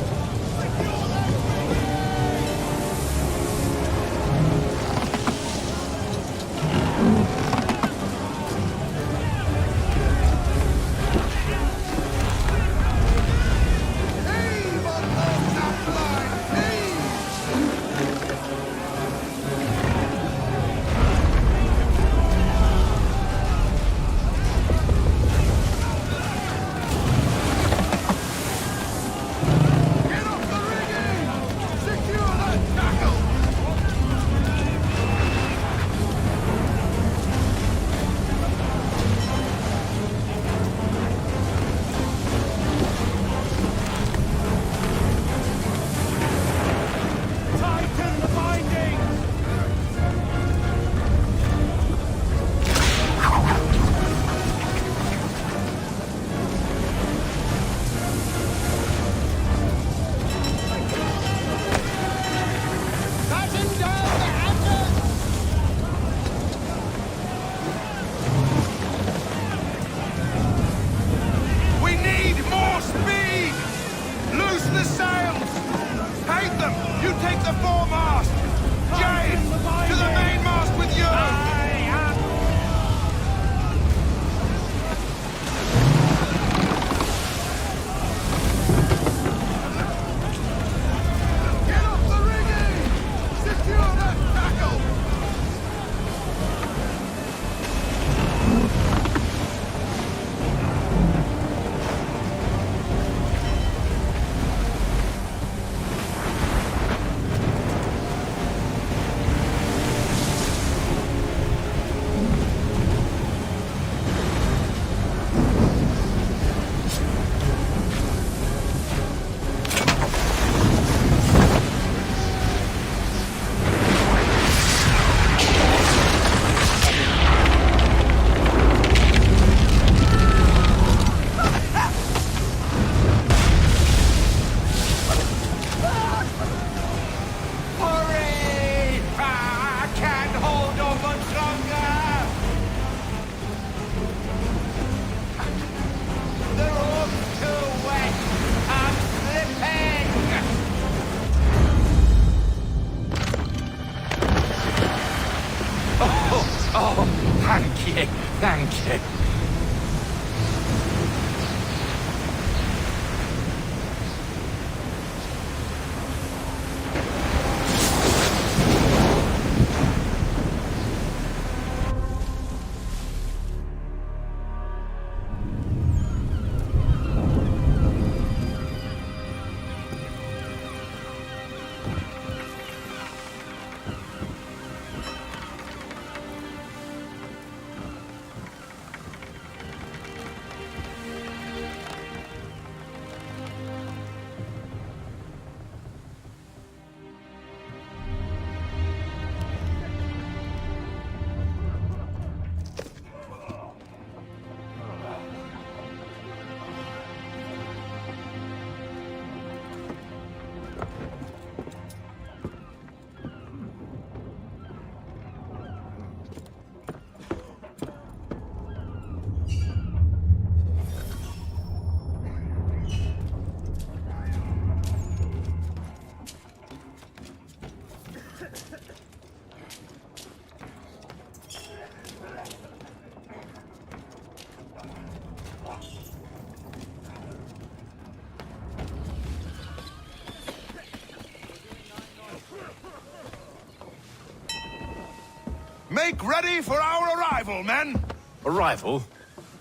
Make ready for our arrival, men! Arrival?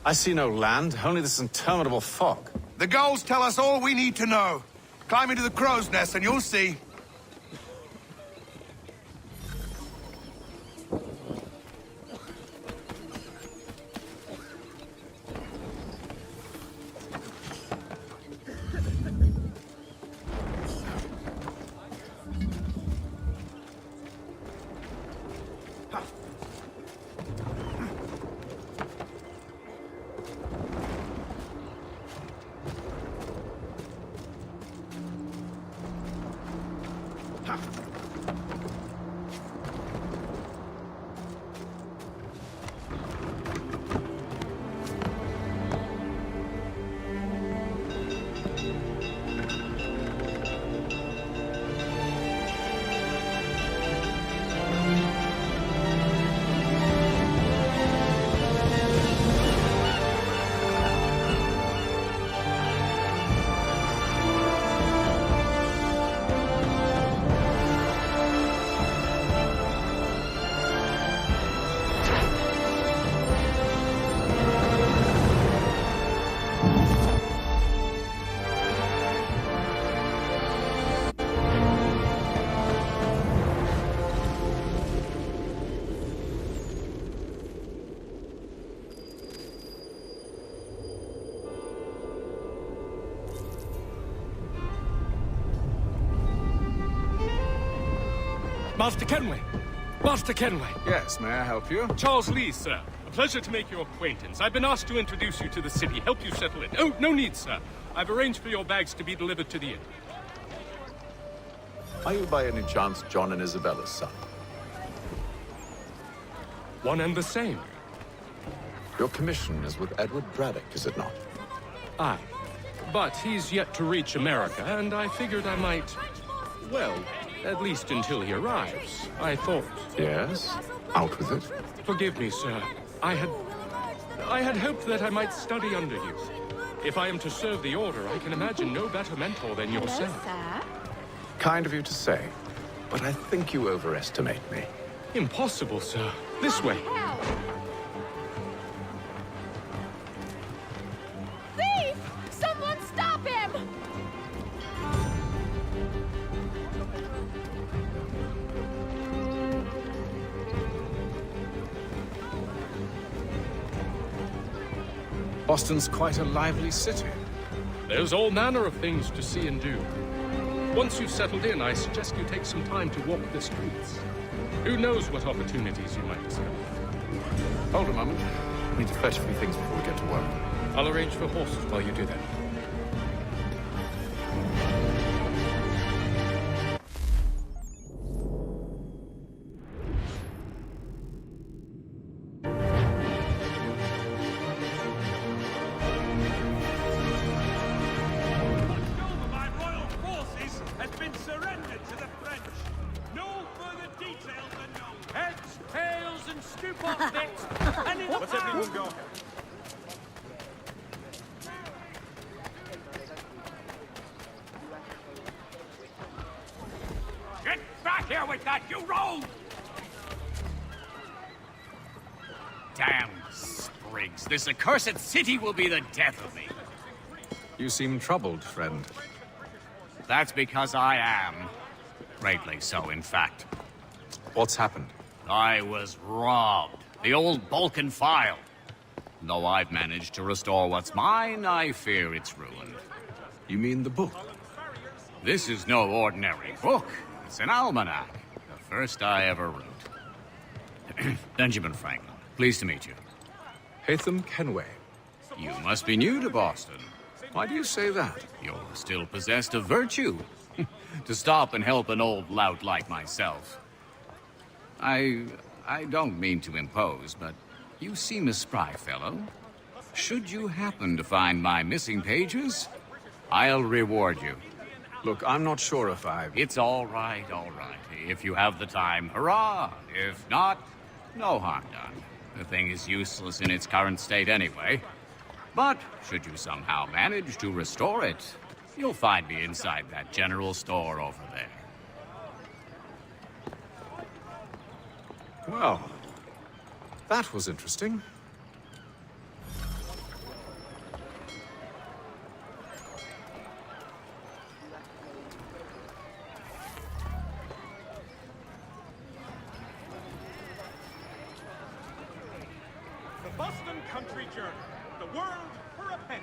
I see no land, only this interminable fog. The gulls tell us all we need to know. Climb into the crow's nest and you'll see. Master Kenway! Master Kenway! Yes, may I help you? Charles Lee, sir. A pleasure to make your acquaintance. I've been asked to introduce you to the city, help you settle in. Oh, no need, sir. I've arranged for your bags to be delivered to the inn. Are you by any chance John and Isabella's son? One and the same. Your commission is with Edward Braddock, is it not? Aye. But he's yet to reach America, and I figured I might... well, at least until he arrives, I thought. Yes? Out with it. Forgive me, sir. I had hoped that I might study under you. If I am to serve the Order, I can imagine no better mentor than yourself. Kind of you to say, but I think you overestimate me. Impossible, sir. This way. Thief! Someone stop him! Boston's quite a lively city. There's all manner of things to see and do. Once you've settled in, I suggest you take some time to walk the streets. Who knows what opportunities you might discover. Hold a moment. I need to fetch a few things before we get to work. I'll arrange for horses while you do that. What's everyone going? Get back here with that, you rogue! Damn sprigs. This accursed city will be the death of me. You seem troubled, friend. That's because I am. Greatly so, in fact. What's happened? I was robbed. The old Balkan file. Though I've managed to restore what's mine, I fear it's ruined. You mean the book? This is no ordinary book. It's an almanac. The first I ever wrote. Benjamin Franklin, pleased to meet you. Hatham Kenway. You must be new to Boston. Why do you say that? You're still possessed of virtue. To stop and help an old lout like myself. I don't mean to impose, but you seem a spry fellow. Should you happen to find my missing pages, I'll reward you. Look, I'm not sure if I... It's all right, all right. If you have the time, hurrah! If not, no harm done. The thing is useless in its current state anyway. But should you somehow manage to restore it, you'll find me inside that general store over there. Well, That was interesting. The Boston Country Journal. The world for a penny.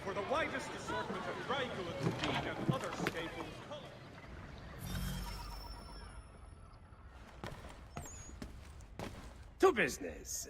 For the widest assortment of dry goods, feed, and other staples, To business.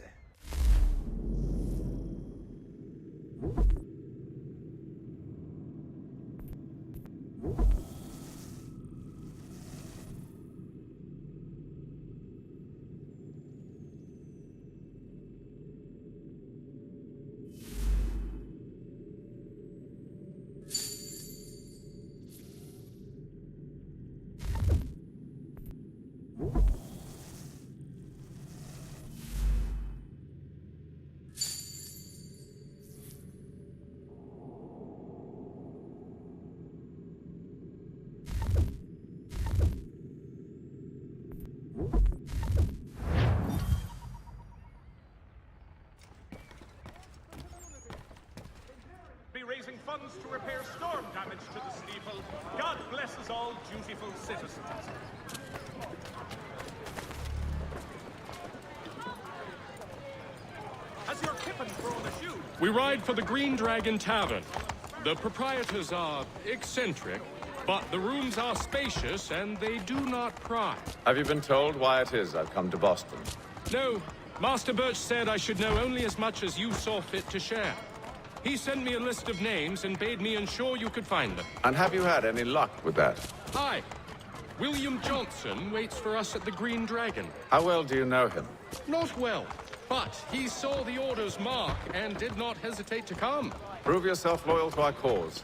be raising funds to repair storm damage to the steeple. God bless us all dutiful citizens. Has your Pippin thrown a shoe? We ride for the Green Dragon Tavern. The proprietors are eccentric, but the rooms are spacious and they do not pry. Have you been told why it is I've come to Boston? No, Master Birch said I should know only as much as you saw fit to share. He sent me a list of names and bade me ensure you could find them. And have you had any luck with that? Hi. William Johnson waits for us at the Green Dragon. How well do you know him? Not well, but he saw the order's mark and did not hesitate to come. Prove yourself loyal to our cause.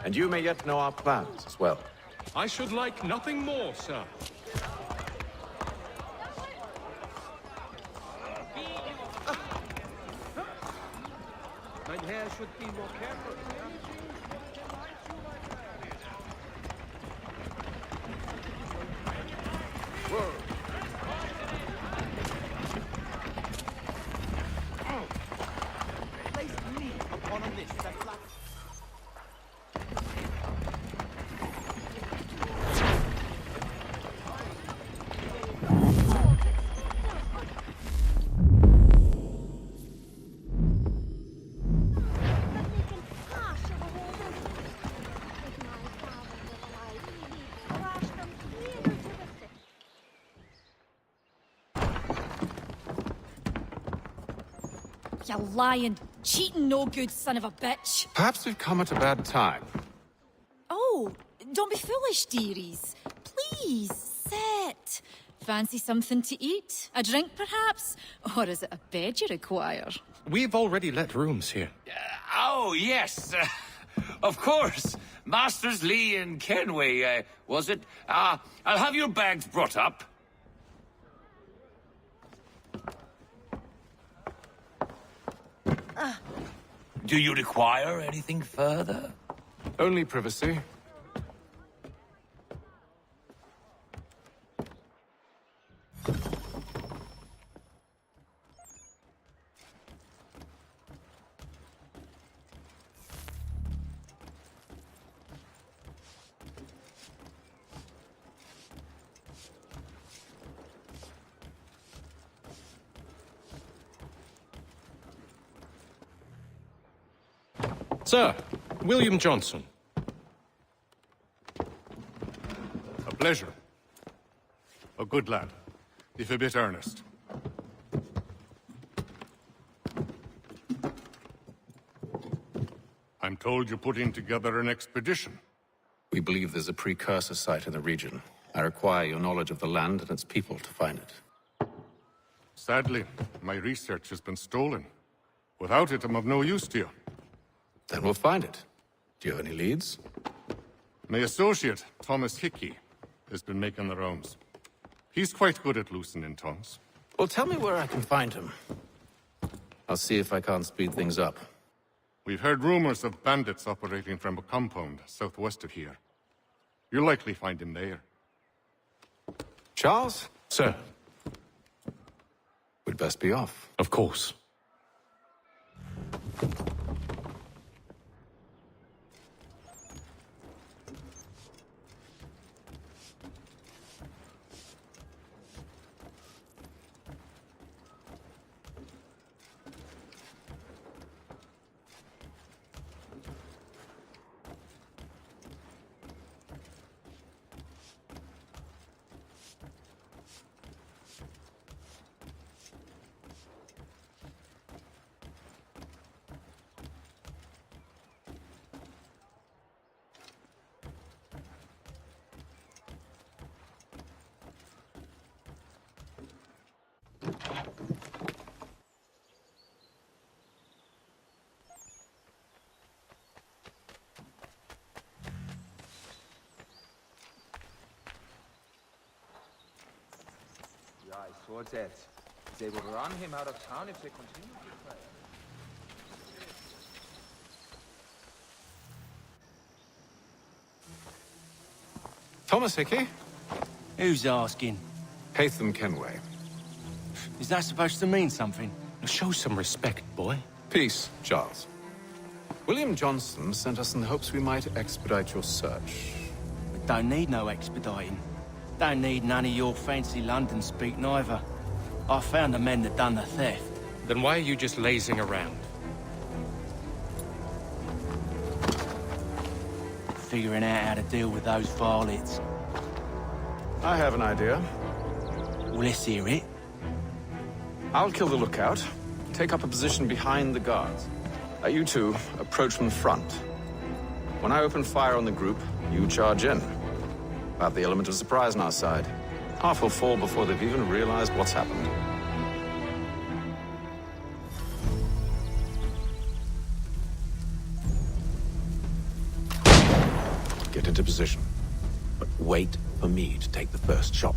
And you may yet know our plans as well. I should like nothing more, sir. Mein Herr should be more careful. Whoa. Place me upon a list that lacks. You lying, cheating, no good son of a bitch. Perhaps we've come at a bad time. Oh, don't be foolish, dearies. Please, sit. Fancy something to eat? A drink, perhaps? Or is it a bed you require? We've already let rooms here. Oh, yes. Of course. Masters Lee and Kenway, was it? I'll have your bags brought up. Do you require anything further? Only privacy. Sir, William Johnson. A pleasure. A good lad, if a bit earnest. I'm told you're putting together an expedition. We believe there's a precursor site in the region. I require your knowledge of the land and its people to find it. Sadly, my research has been stolen. Without it, I'm of no use to you. Then we'll find it. Do you have any leads? My associate, Thomas Hickey, has been making the rounds. He's quite good at loosening tongues. Well, tell me where I can find him. I'll see if I can't speed things up. We've heard rumors of bandits operating from a compound southwest of here. You'll likely find him there. Charles? Sir. We'd best be off. Of course. I saw that. They will run him out of town if they continue to play. Thomas Hickey? Who's asking? Haytham Kenway. Is that supposed to mean something? Show some respect, boy. Peace, Charles. William Johnson sent us in the hopes we might expedite your search. We don't need no expediting. Don't need none of your fancy London speak neither. I found the men that done the theft. Then why are you just lazing around? Figuring out how to deal with those varlets. I have an idea. Well, let's hear it. I'll kill the lookout, take up a position behind the guards. You two approach from the front. When I open fire on the group, you charge in. We'll have the element of surprise on our side. Half will fall before they've even realized what's happened. Get into position. But wait for me to take the first shot.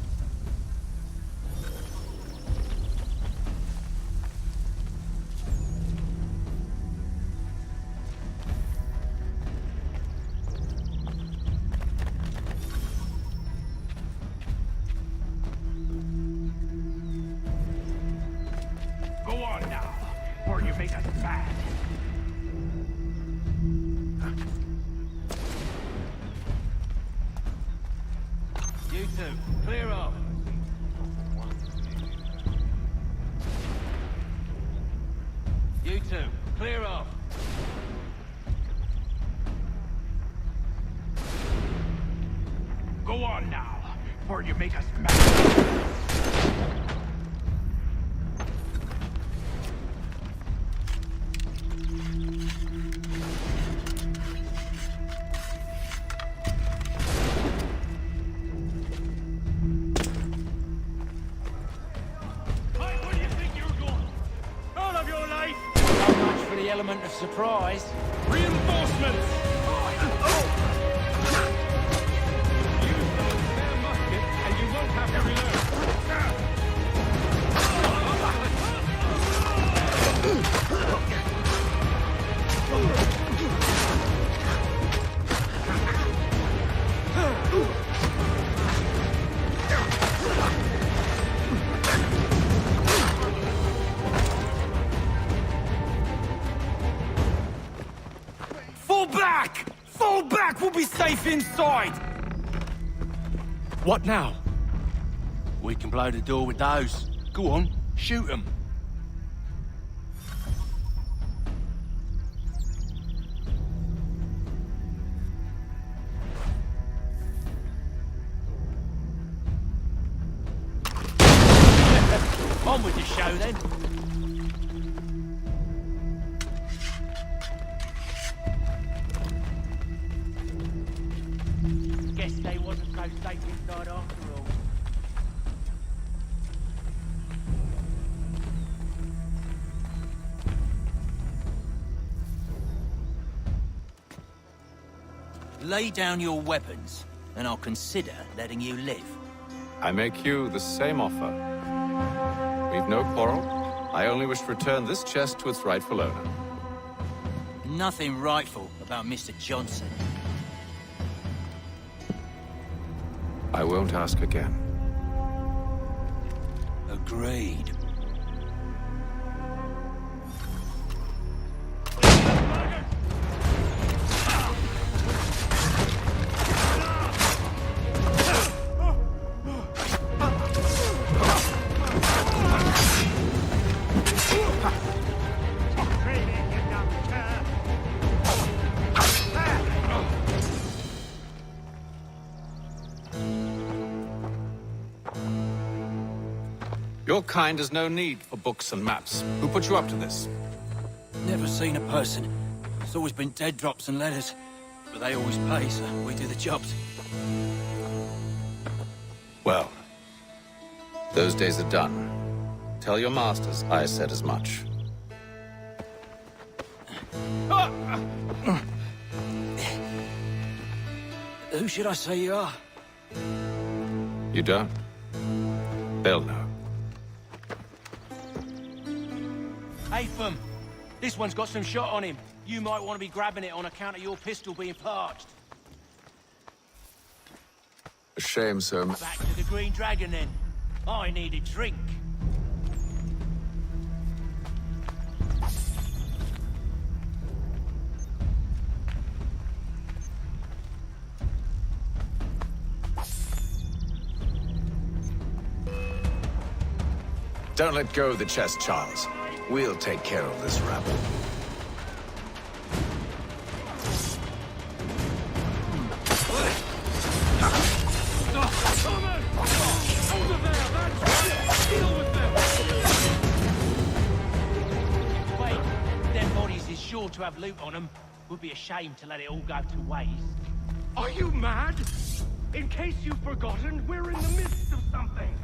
Go on now, or you make us mad. You two, clear off. You two, clear off. Go on now, or you make us mad. Element of surprise. Reinforcements! Use those spare muskets, and you won't have to Fall back! We'll be safe inside! What now? We can blow the door with those. Go on, shoot them. On with the show then. Guess they wasn't so safe inside after all. Lay down your weapons, and I'll consider letting you live. I make you the same offer. We've no quarrel. I only wish to return this chest to its rightful owner. Nothing rightful about Mr. Johnson. I won't ask again. Agreed. Your kind has no need for books and maps. Who put you up to this? Never seen a person. It's always been dead drops and letters. But they always pay, so we do the jobs. Well, those days are done. Tell your masters I said as much. Who should I say you are? You don't? They'll know. Hey, Fum. This one's got some shot on him. You might want to be grabbing it on account of your pistol being parched. A shame, sir. Back to the Green Dragon, then. I need a drink. Don't let go of the chest, Charles. We'll take care of this rabble. Wait, them bodies is sure to have loot on them. Would be a shame to let it all go to waste. Are you mad? In case you've forgotten, we're in the midst of something.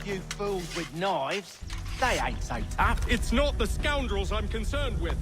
few fools with knives. They ain't so tough. It's not the scoundrels I'm concerned with.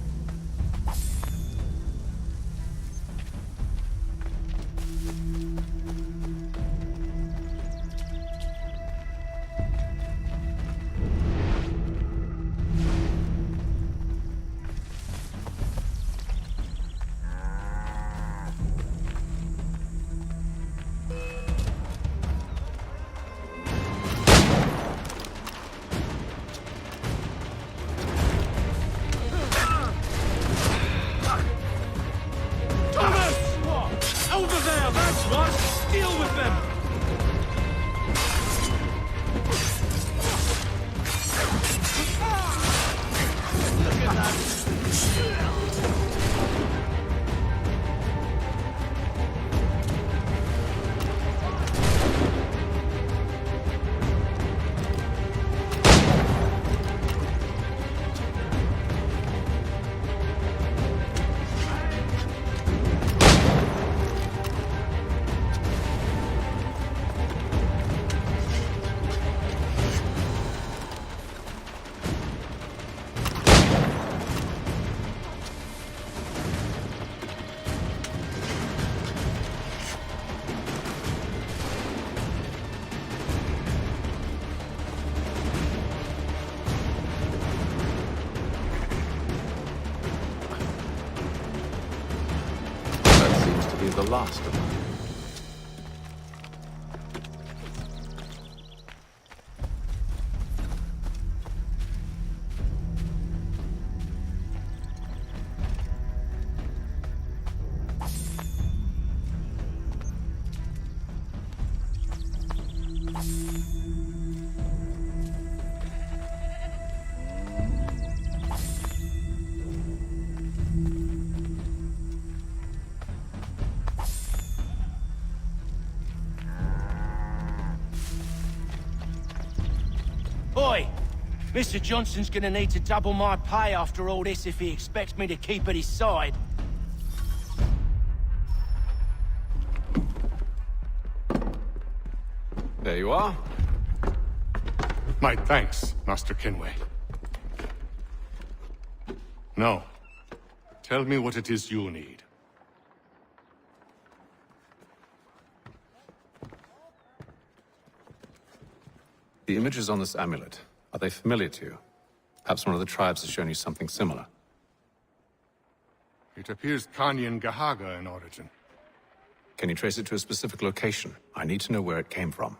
the last of them. Oi! Mr. Johnson's gonna need to double my pay after all this if he expects me to keep at his side. There you are. My thanks, Master Kenway. Now, tell me what it is you need. The images on this amulet, are they familiar to you? Perhaps one of the tribes has shown you something similar. It appears Kanyan Gahaga in origin. Can you trace it to a specific location? I need to know where it came from.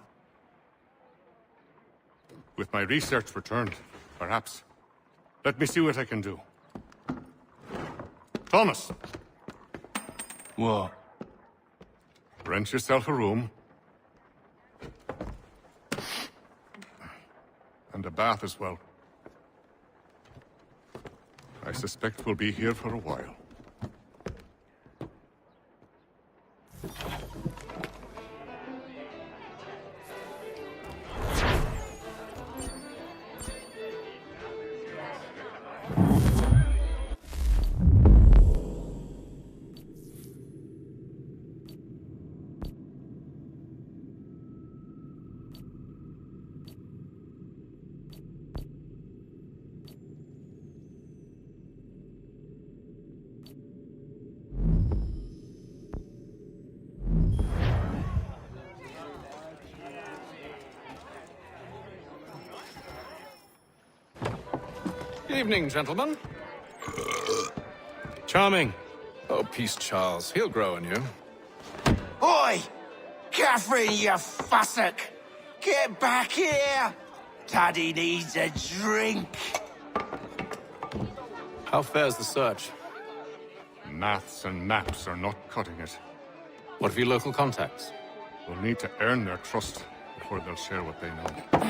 With my research returned, perhaps. Let me see what I can do. Thomas! What? Rent yourself a room. And a bath as well. I suspect we'll be here for a while. Evening, gentlemen. Charming. Oh, peace, Charles. He'll grow on you. Oi! Catherine, you fussock! Get back here! Daddy needs a drink. How fares the search? Maths and maps are not cutting it. What of your local contacts? We'll need to earn their trust before they'll share what they know.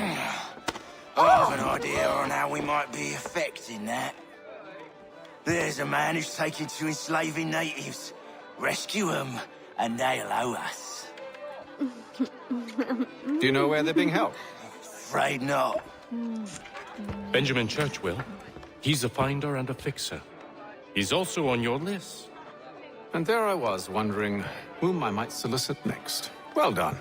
I have an idea on how we might be affecting that. There's a man who's taken to enslaving natives. Rescue them, and they'll owe us. Do you know where they're being held? Afraid not. Benjamin Church will. He's a finder and a fixer. He's also on your list. And there I was, wondering whom I might solicit next. Well done.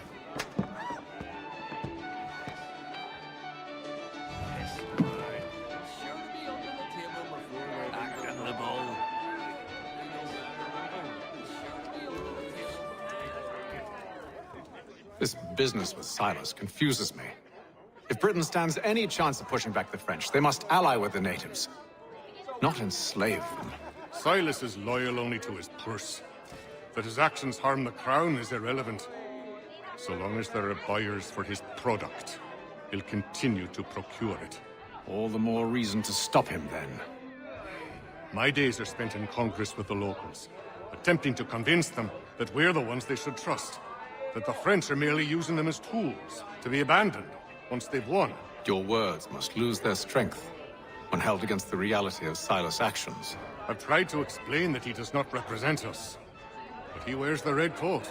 This business with Silas confuses me. If Britain stands any chance of pushing back the French, they must ally with the natives, not enslave them. Silas is loyal only to his purse. That his actions harm the crown is irrelevant. So long as there are buyers for his product, he'll continue to procure it. All the more reason to stop him, then. My days are spent in Congress with the locals, attempting to convince them that we're the ones they should trust. That the French are merely using them as tools, to be abandoned once they've won. Your words must lose their strength when held against the reality of Silas' actions. I've tried to explain that he does not represent us. But he wears the red coat.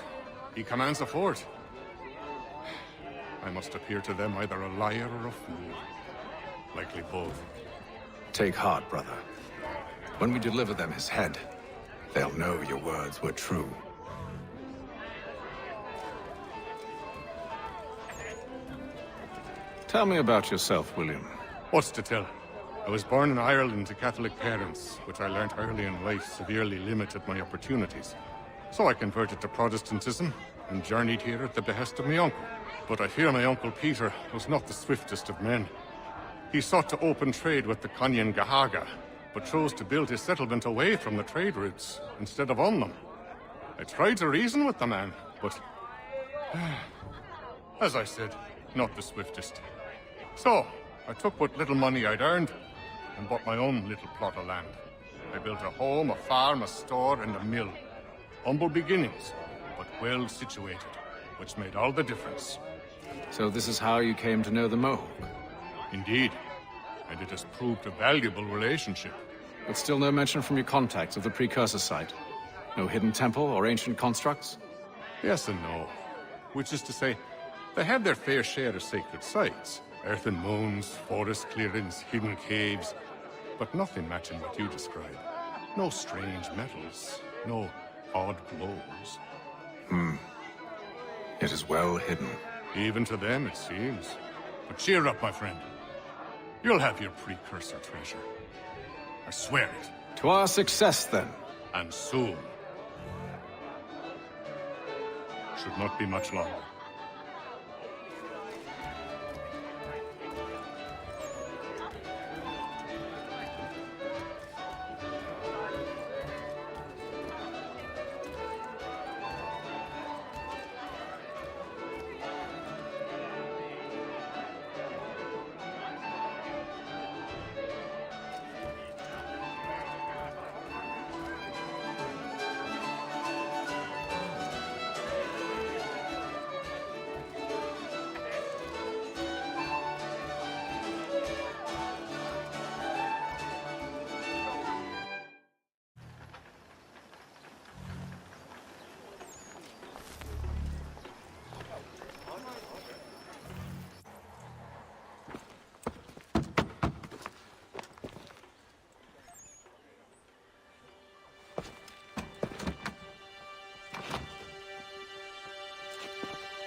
He commands a fort. I must appear to them either a liar or a fool. Likely both. Take heart, brother. When we deliver them his head, they'll know your words were true. Tell me about yourself, William. What's to tell? I was born in Ireland to Catholic parents, which I learnt early in life severely limited my opportunities. So I converted to Protestantism and journeyed here at the behest of my uncle. But I fear my uncle Peter was not the swiftest of men. He sought to open trade with the Kanyan Gahaga, but chose to build his settlement away from the trade routes instead of on them. I tried to reason with the man, but... as I said, not the swiftest. So, I took what little money I'd earned and bought my own little plot of land. I built a home, a farm, a store, and a mill. Humble beginnings, but well situated, which made all the difference. So this is how you came to know the Mohawk? Indeed. And it has proved a valuable relationship. But still no mention from your contacts of the precursor site? No hidden temple or ancient constructs? Yes and no. Which is to say, they have their fair share of sacred sites. Earthen mounds, forest clearings, hidden caves. But nothing matching what you describe. No strange metals, no odd glows. It is well hidden. Even to them, it seems. But cheer up, my friend. You'll have your precursor treasure. I swear it. To our success, then. And soon. Should not be much longer.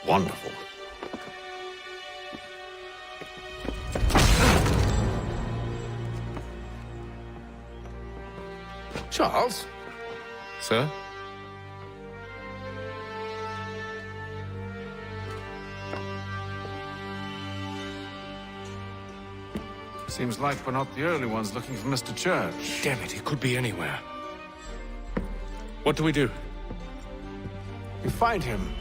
Wonderful. Charles? Sir? Seems like we're not the only ones looking for Mr. Church. Damn it, he could be anywhere. What do we do? You find him.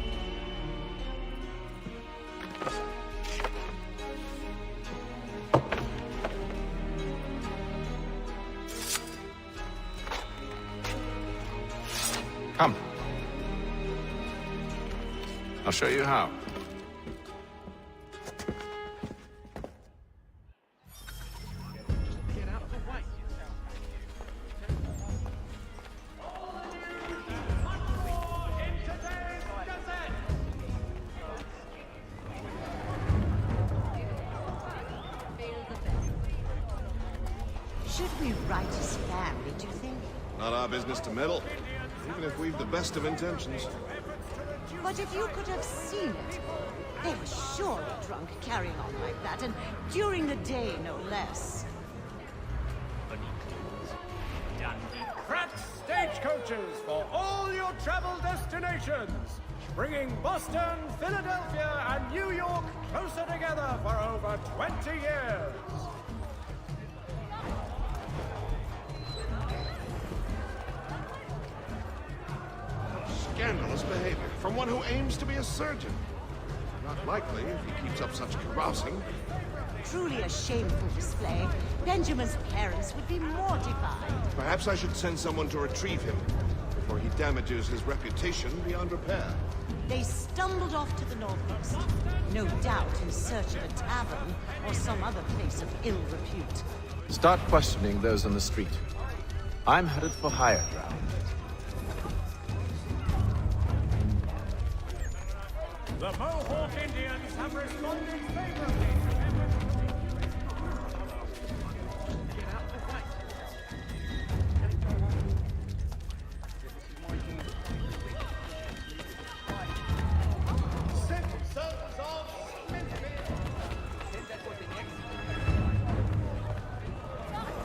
Come. I'll show you how. Should we write a scam, do you think? Not our business to meddle, even if we've the best of intentions. But if you could have seen it, they were surely drunk carrying on like that, and during the day, no less. Pratt stagecoaches for all your travel destinations, bringing Boston, Philadelphia, and New York closer together for over 20 years. Scandalous behavior from one who aims to be a surgeon. Not likely if he keeps up such carousing. Truly a shameful display. Benjamin's parents would be mortified. Perhaps I should send someone to retrieve him before he damages his reputation beyond repair. They stumbled off to the northeast, no doubt in search of a tavern or some other place of ill repute. Start questioning those on the street. I'm headed for higher ground. The Mohawk Indians have responded favorably.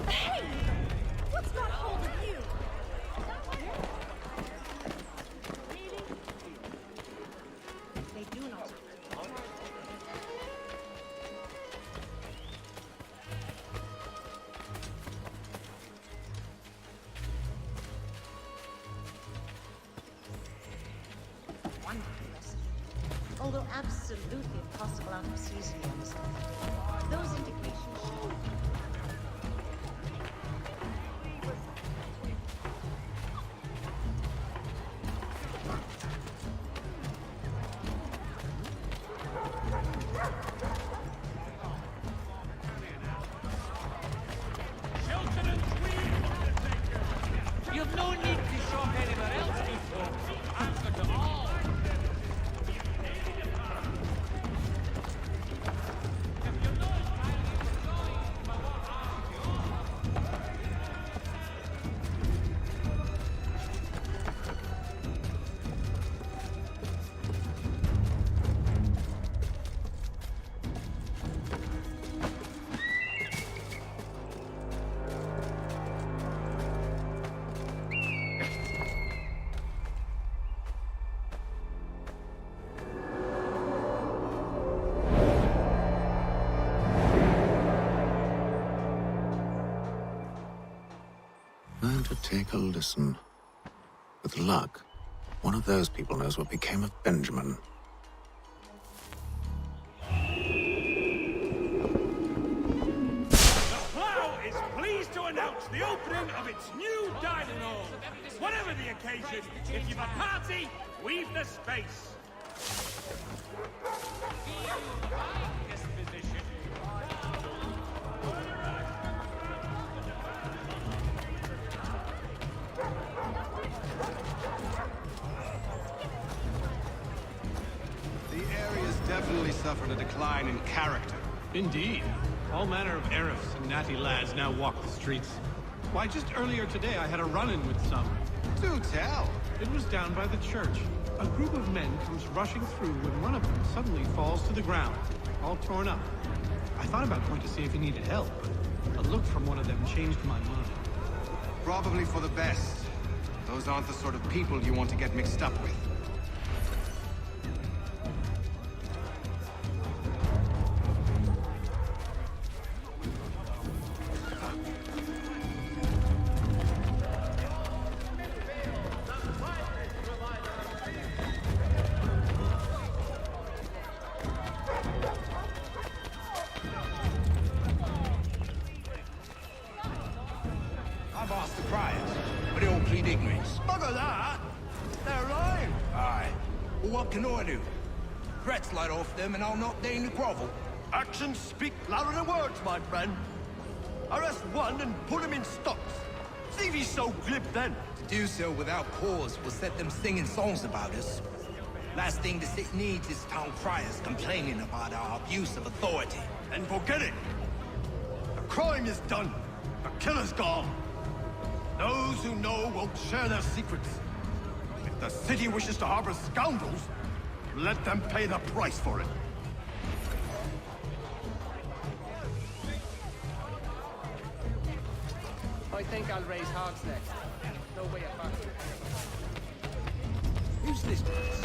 Hey! What's got hold of you? They do not. absolutely impossible out of season, you understand? Those indications show. You've no need to shop anywhere else before. Answer to all. And to take a listen. With luck, one of those people knows what became of Benjamin. The Plough is pleased to announce the opening of its new dining hall. Whatever the occasion, if you've a party, we've the space. The area's definitely suffered a decline in character. Indeed. All manner of Arifs and natty lads now walk the streets. Why, just earlier today I had a run-in with some. Do tell. It was down by the church. A group of men comes rushing through when one of them suddenly falls to the ground, all torn up. I thought about going to see if he needed help, but a look from one of them changed my mind. Probably for the best. Those aren't the sort of people you want to get mixed up with. I've asked the criers, but they all plead ignorance. Bugger that! They're lying. Aye. Well, what can I do? Threats light off them and I'll knock down the grovel. Actions speak louder than words, my friend. Arrest one and put him in stocks. See if he's so glib then. To do so without cause will set them singing songs about us. Last thing the city needs is town criers complaining about our abuse of authority. Then forget it. The crime is done. The killer's gone. Those who know won't share their secrets. If the city wishes to harbor scoundrels, let them pay the price for it. I think I'll raise hogs next. No way about it. Who's this place?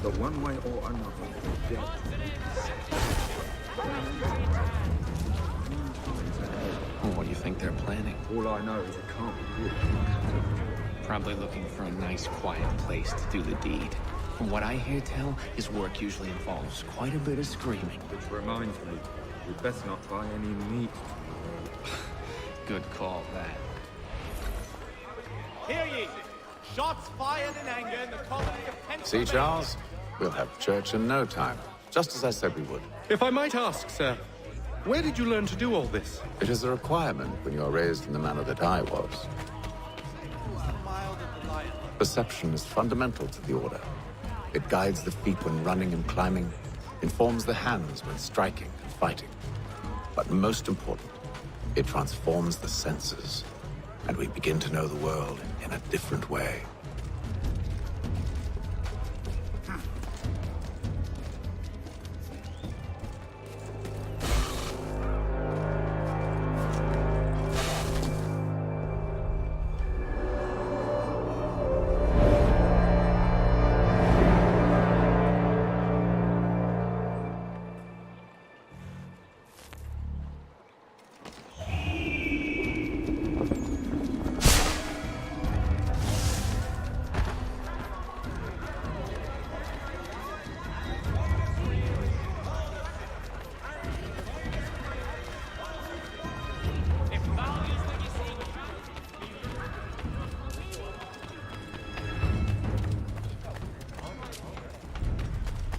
But one way or another, death. Well, what do you think they're planning? All I know is it can't be good. Probably looking for a nice, quiet place to do the deed. From what I hear tell, his work usually involves quite a bit of screaming. Which reminds me, we'd best not buy any meat. Good call, that. Hear ye! Shots fired in anger in the colony of See, Charles? We'll have church in no time, just as I said we would. If I might ask, sir, where did you learn to do all this? It is a requirement when you are raised in the manner that I was. Perception is fundamental to the Order. It guides the feet when running and climbing, informs the hands when striking and fighting. But most important, it transforms the senses, and we begin to know the world in a different way.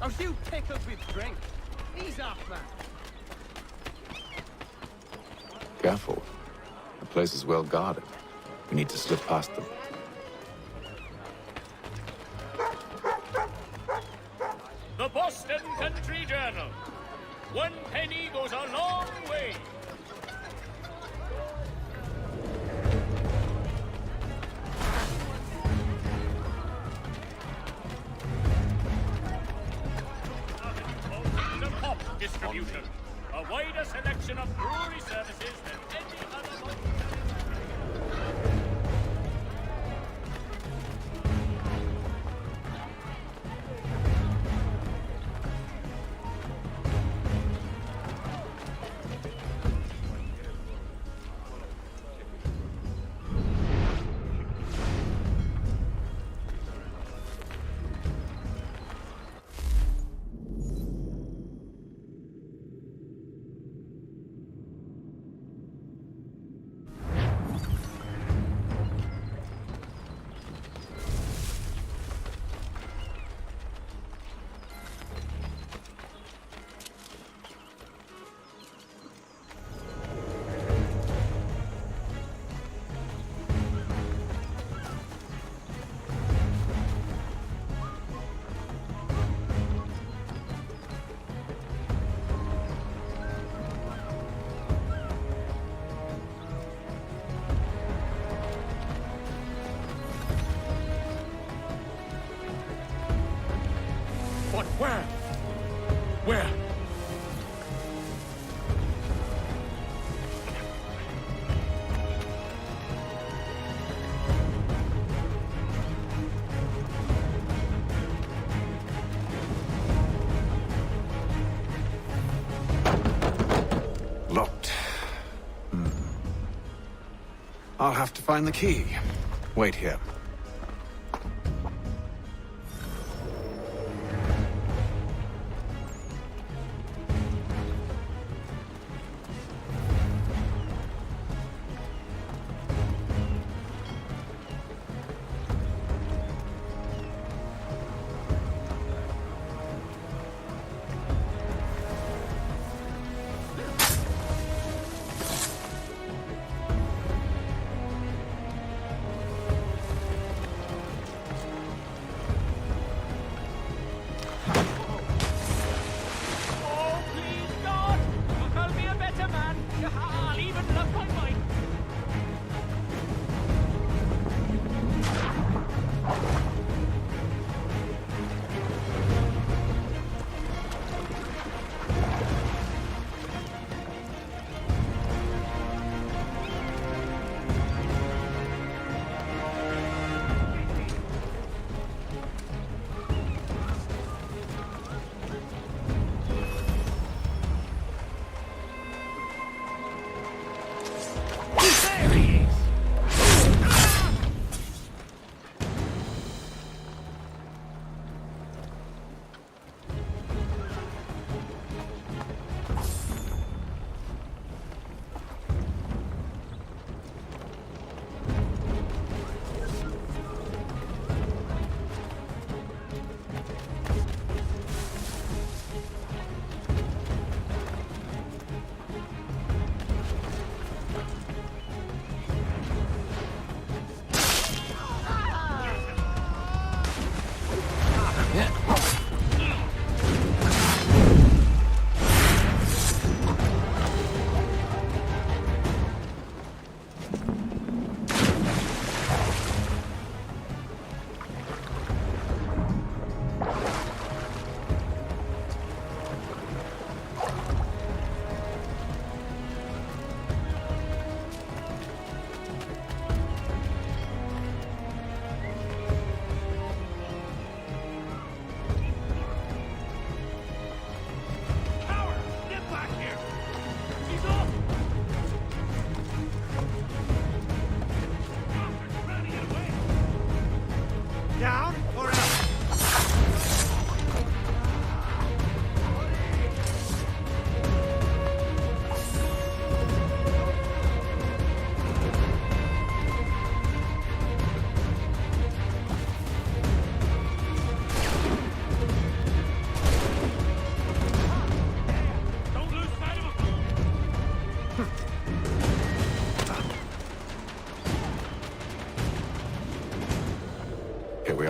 Are you tickled with drink? Ease off, man. Careful. The place is well guarded. We need to slip past them. The Boston Country Journal. 1 penny goes a long way. The pop distribution. A wider selection of brewery services than any other one. But where? Where? Locked. I'll have to find the key. Wait here. Oh, please, God! You call me a better man. I'll even love my wife.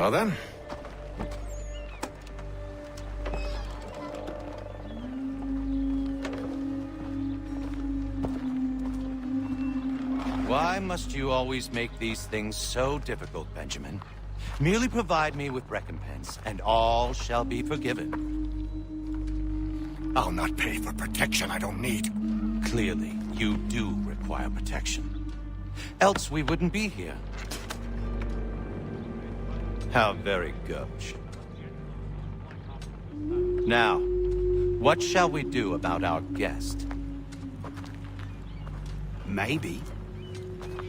are, then. Why must you always make these things so difficult, Benjamin? Merely provide me with recompense, and all shall be forgiven. I'll not pay for protection I don't need. Clearly, you do require protection. Else we wouldn't be here. How very gauche. Now, what shall we do about our guest? Maybe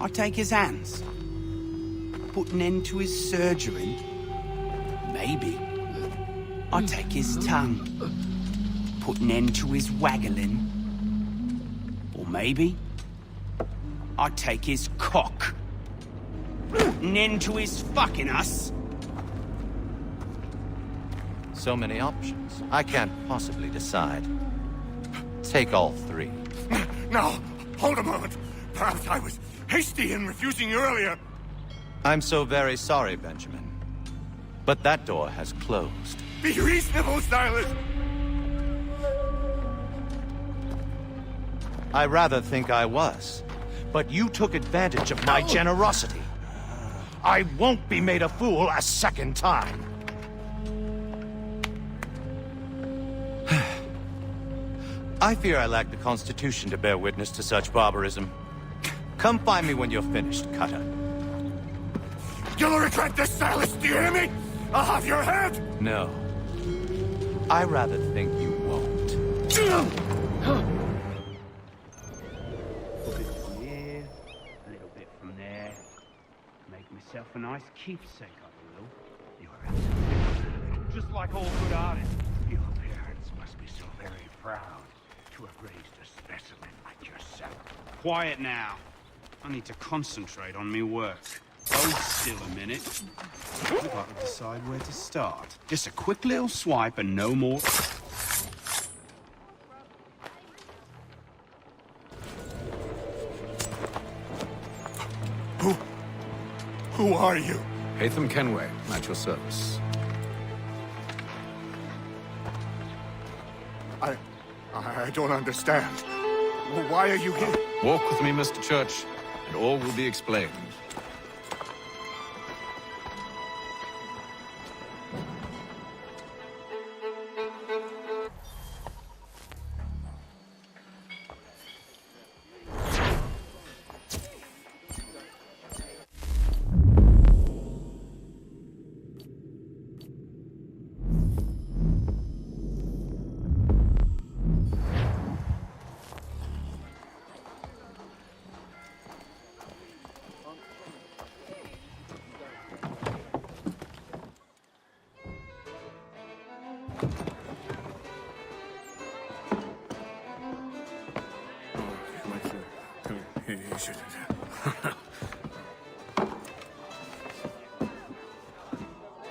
I'll take his hands. Put an end to his surgery. Maybe I'll take his tongue. Put an end to his waggling. Or maybe I'll take his cock. Put an end to his fucking us. So many options. I can't possibly decide. Take all three. No, hold a moment. Perhaps I was hasty in refusing you earlier. I'm so very sorry, Benjamin. But that door has closed. Be reasonable, Silas! I rather think I was. But you took advantage of my generosity. I won't be made a fool a second time. I fear I lack the constitution to bear witness to such barbarism. Come find me when you're finished, Cutter. You'll regret this, Silas, do you hear me? I'll have your head! No. I rather think you won't. A bit from here, a little bit from there. Make myself a nice keepsake, I will. You're absolutely just like all good artists. Your parents must be so very proud to have raised a specimen like yourself. Quiet now. I need to concentrate on me work. Hold still a minute. I've got to decide where to start. Just a quick little swipe and no more. Who are you? Hatham Kenway, at your service. I don't understand. Why are you here? Walk with me, Mr. Church, and all will be explained.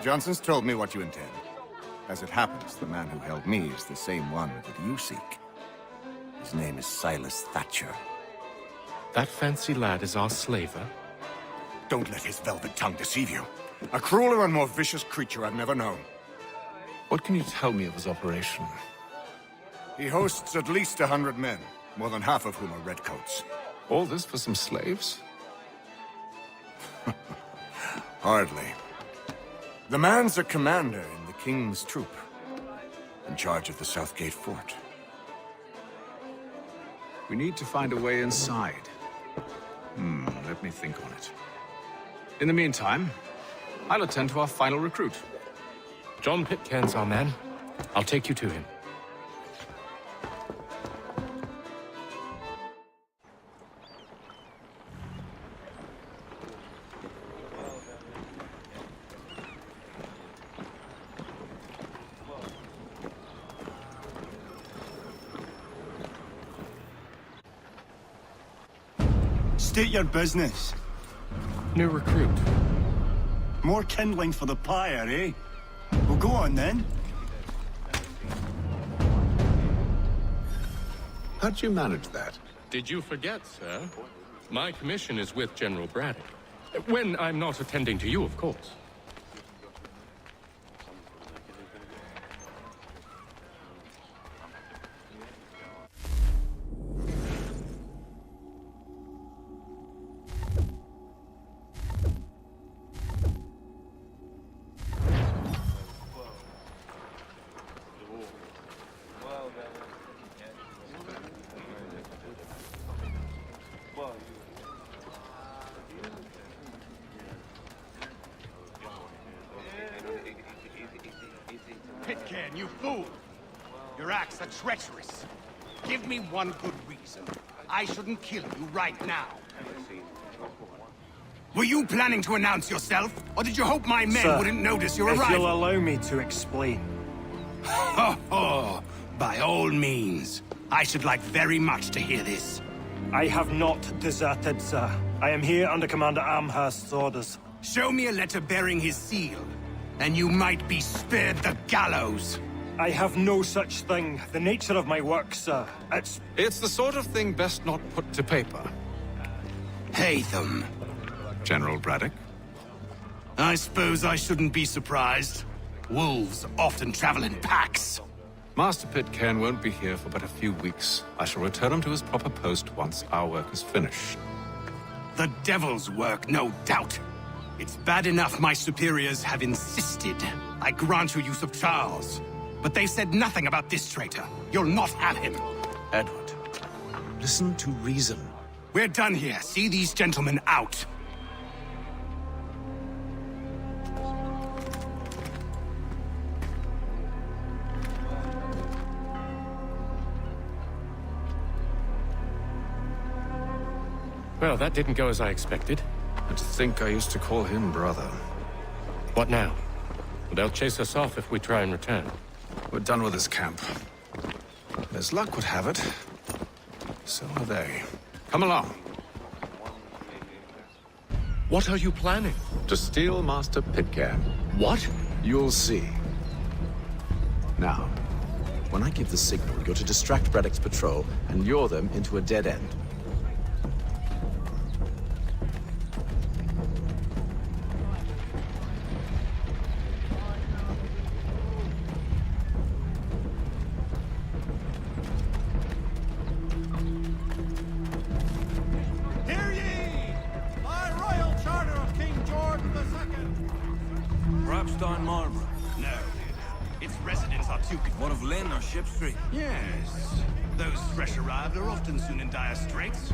Johnson's told me what you intend. As it happens, the man who held me is the same one that you seek. His name is Silas Thatcher. That fancy lad is our slaver? Don't let his velvet tongue deceive you. A crueler and more vicious creature I've never known. What can you tell me of his operation? He hosts at least 100 men, more than half of whom are redcoats. All this for some slaves? Hardly. The man's a commander in the King's troop, in charge of the Southgate fort. We need to find a way inside. Let me think on it. In the meantime, I'll attend to our final recruit. John Pitcairn's our man. I'll take you to him. State your business. New recruit. More kindling for the pyre, eh? Well, go on then. How'd you manage that? Did you forget, sir? My commission is with General Braddock. When I'm not attending to you, of course. Pitcairn, you fool! Your acts are treacherous. Give me one good reason. I shouldn't kill you right now. Were you planning to announce yourself? Or did you hope my men Sir, wouldn't notice your if arrival? you'll allow me to explain. Ho ho! By all means. I should like very much to hear this. I have not deserted, sir. I am here under Commander Amherst's orders. Show me a letter bearing his seal, and you might be spared the gallows. I have no such thing. The nature of my work, sir, It's the sort of thing best not put to paper. Haytham. General Braddock? I suppose I shouldn't be surprised. Wolves often travel in packs. Master Pitcairn won't be here for but a few weeks. I shall return him to his proper post once our work is finished. The devil's work, no doubt. It's bad enough my superiors have insisted I grant you use of Charles. But they said nothing about this traitor. You'll not have him. Edward, listen to reason. We're done here. See these gentlemen out. Well, that didn't go as I expected. To think I used to call him brother. What now? They'll chase us off if we try and return. We're done with this camp. As luck would have it, so are they. Come along. What are you planning? To steal Master Pitcairn. What? You'll see. Now, when I give the signal, you're to distract Braddock's patrol and lure them into a dead end. Hear ye! By royal charter of King George II! Perhaps down Marlborough. No. Its residents are too... What of Lynn or Ship Street? Yes. Those fresh arrived are often soon in dire straits.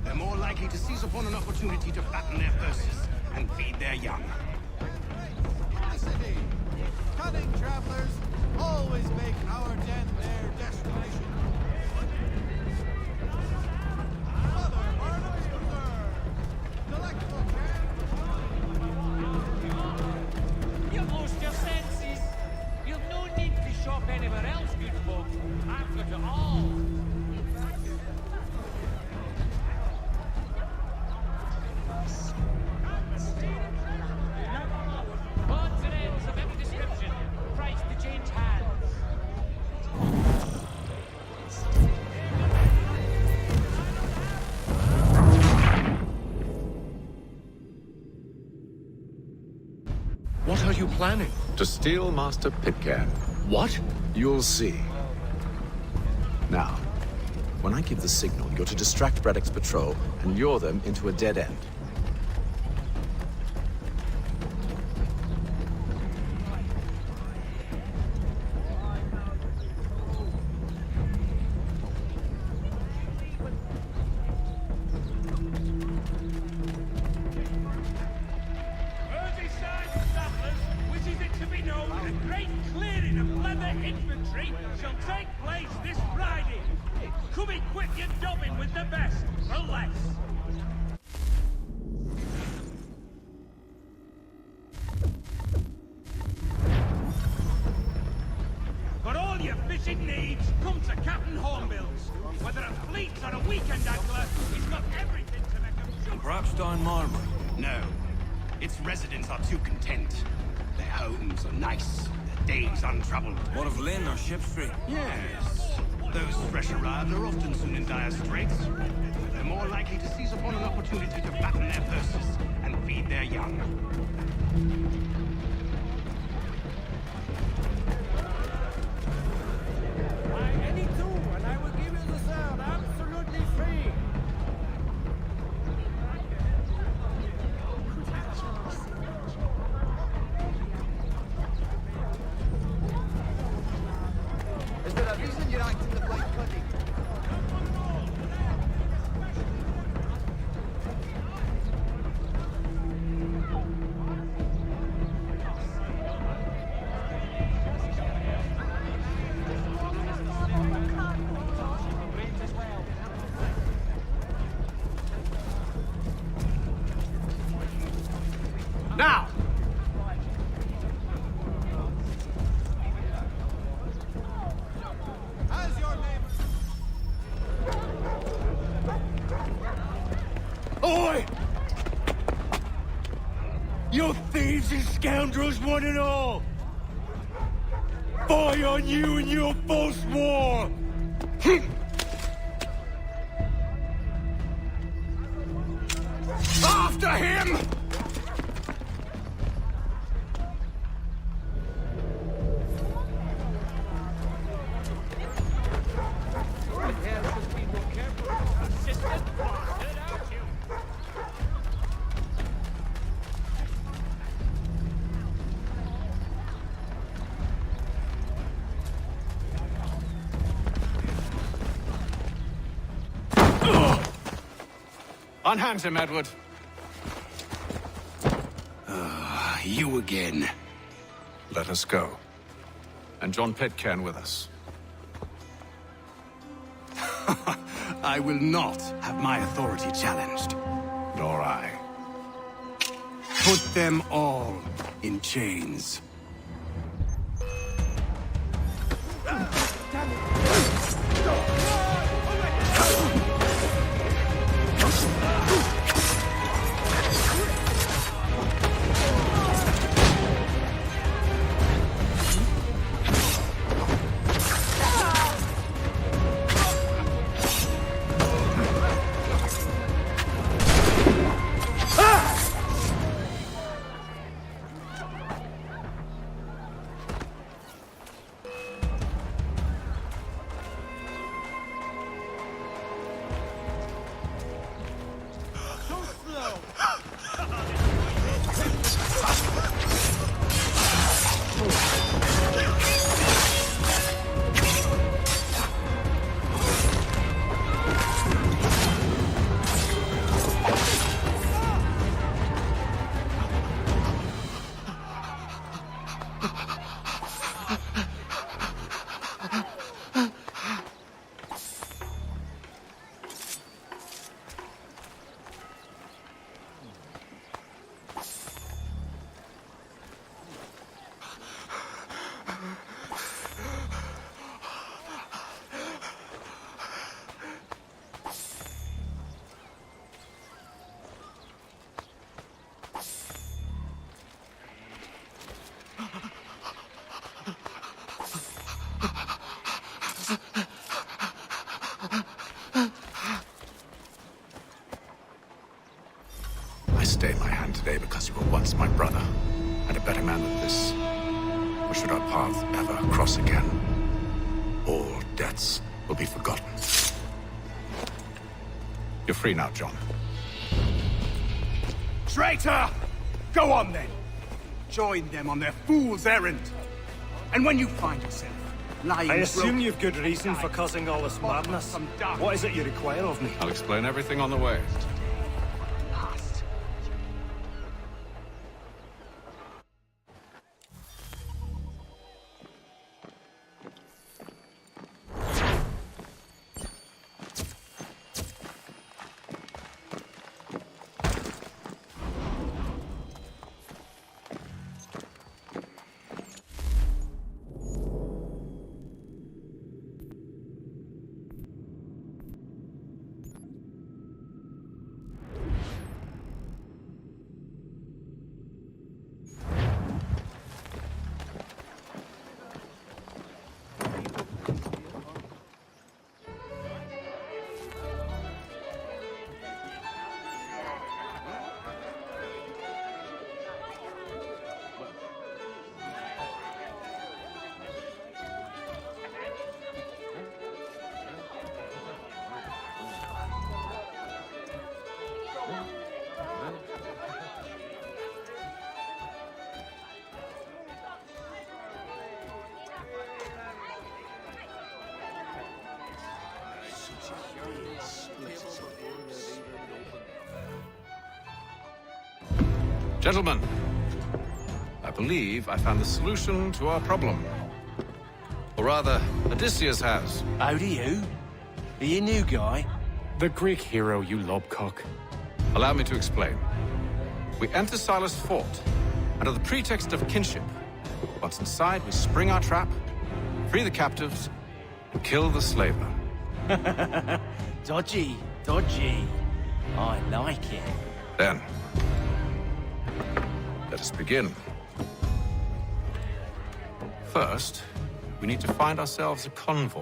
They're more likely to seize upon an opportunity to fatten their purses and feed their young. In the city, cunning travelers always make our den their destination. Mother Barnum's Preserve! Delectable You've lost your senses. You've no need to shop anywhere else, good folk. I've got it all. Odds and ends of every description. Price to change hands. What are you planning? To steal Master Pitcairn. What? You'll see. Now, when I give the signal, you're to distract Braddock's patrol and lure them into a dead end. Merseyside settlers wishes it to be known a great clearing of leather infantry shall take place this Friday. Come equip your dobbin with the best for less. For all your fishing needs, come to Captain Hornbill's. Whether a fleet or a weekend angler, he's got everything to make them jump. Perhaps down Marlborough. No. Its residents are too content. Their homes are nice, their days untroubled. What of Lynn or Ship Street? Yes. Those fresh arrived are often soon in dire straits. They're more likely to seize upon an opportunity to fatten their purses and feed their young. Any two, and I will give you the sound absolutely free. Is there a reason you're acting the Blind Cuddy? scoundrels one and all! Fie on you and your false war! After him! Unhand him, Edward. You again. Let us go. And John Pitcairn with us. I will not have my authority challenged. Nor I. Put them all in chains. I stayed my hand today because you were once my brother, and a better man than this. Or should our paths ever cross again, all debts will be forgotten. You're free now, John. Traitor! Go on then. Join them on their fool's errand. And when you find yourself lying I assume broken, you've good reason for causing all this madness. What is it you require of me? I'll explain everything on the way. Gentlemen, I believe I found the solution to our problem. Or rather, Odysseus has. How do you? Are you a new guy? The Greek hero, you lobcock. Allow me to explain. We enter Silas' fort, under the pretext of kinship. Once inside, we spring our trap, free the captives, and kill the slaver. Dodgy, dodgy. I like it. Then, let us begin. First, we need to find ourselves a convoy.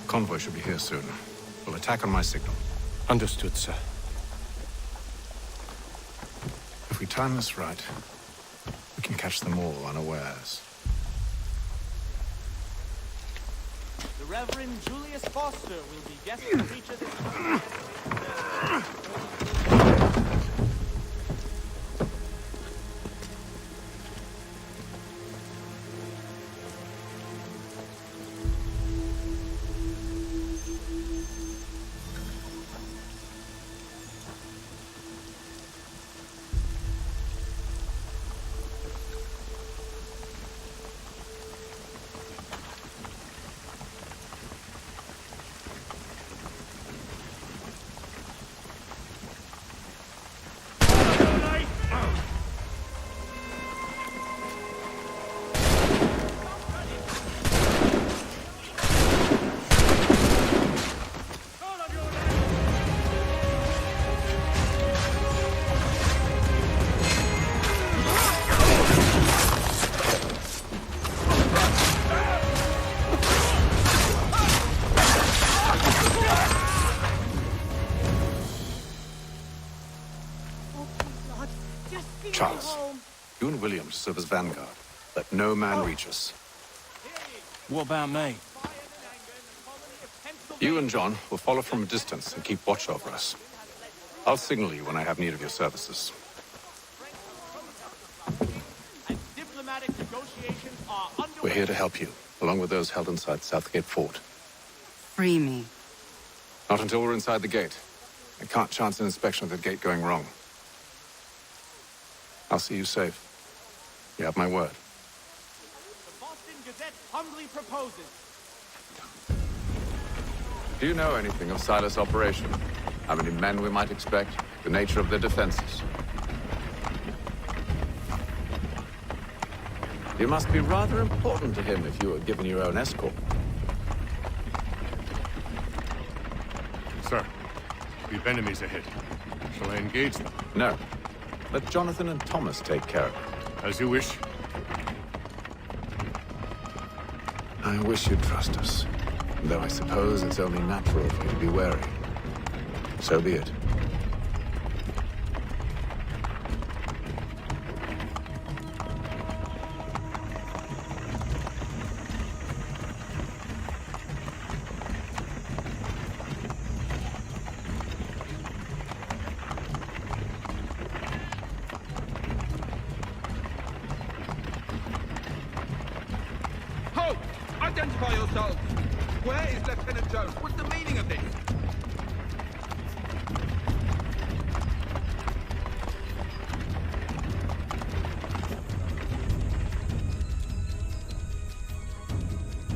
Convoy should be here soon. We'll attack on my signal. Understood, sir. If we time this right, we can catch them all unawares. The Reverend Julius Foster will be guest featured in... Charles, you and William serve as vanguard. Let no man reach us. What about me? You and John will follow from a distance and keep watch over us. I'll signal you when I have need of your services. Diplomatic negotiations are underway. We're here to help you, along with those held inside Southgate Fort. Free me. Not until we're inside the gate. I can't chance an inspection of the gate going wrong. I'll see you safe. You have my word. The Boston Gazette humbly proposes. Do you know anything of Silas' operation? How many men we might expect? The nature of their defenses? You must be rather important to him if you were given your own escort. Sir, we've enemies ahead. Shall I engage them? No. Let Jonathan and Thomas take care of it. As you wish. I wish you'd trust us. Though I suppose it's only natural for you to be wary. So be it. Halt! Identify yourselves! Where is Lieutenant Jones? What's the meaning of this?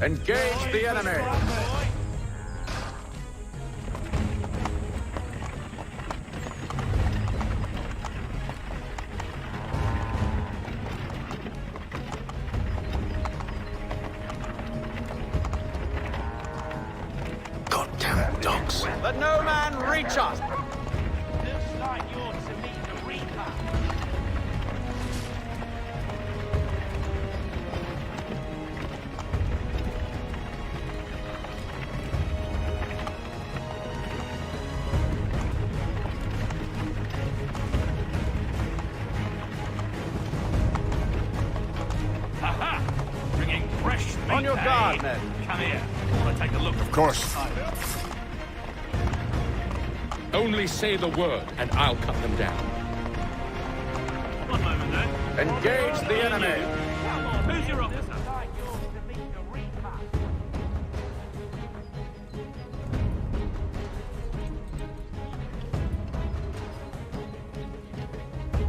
Engage the enemy! Goddamn dogs. Let no man reach us! Looks like you're to meet the Reaper. Aha! Bringing fresh meat. On your guard, eh? men. Come here. I want to take a look. Of course. Only say the word, and I'll cut them down. One moment, then. Engage the enemy! Come on, who's your officer?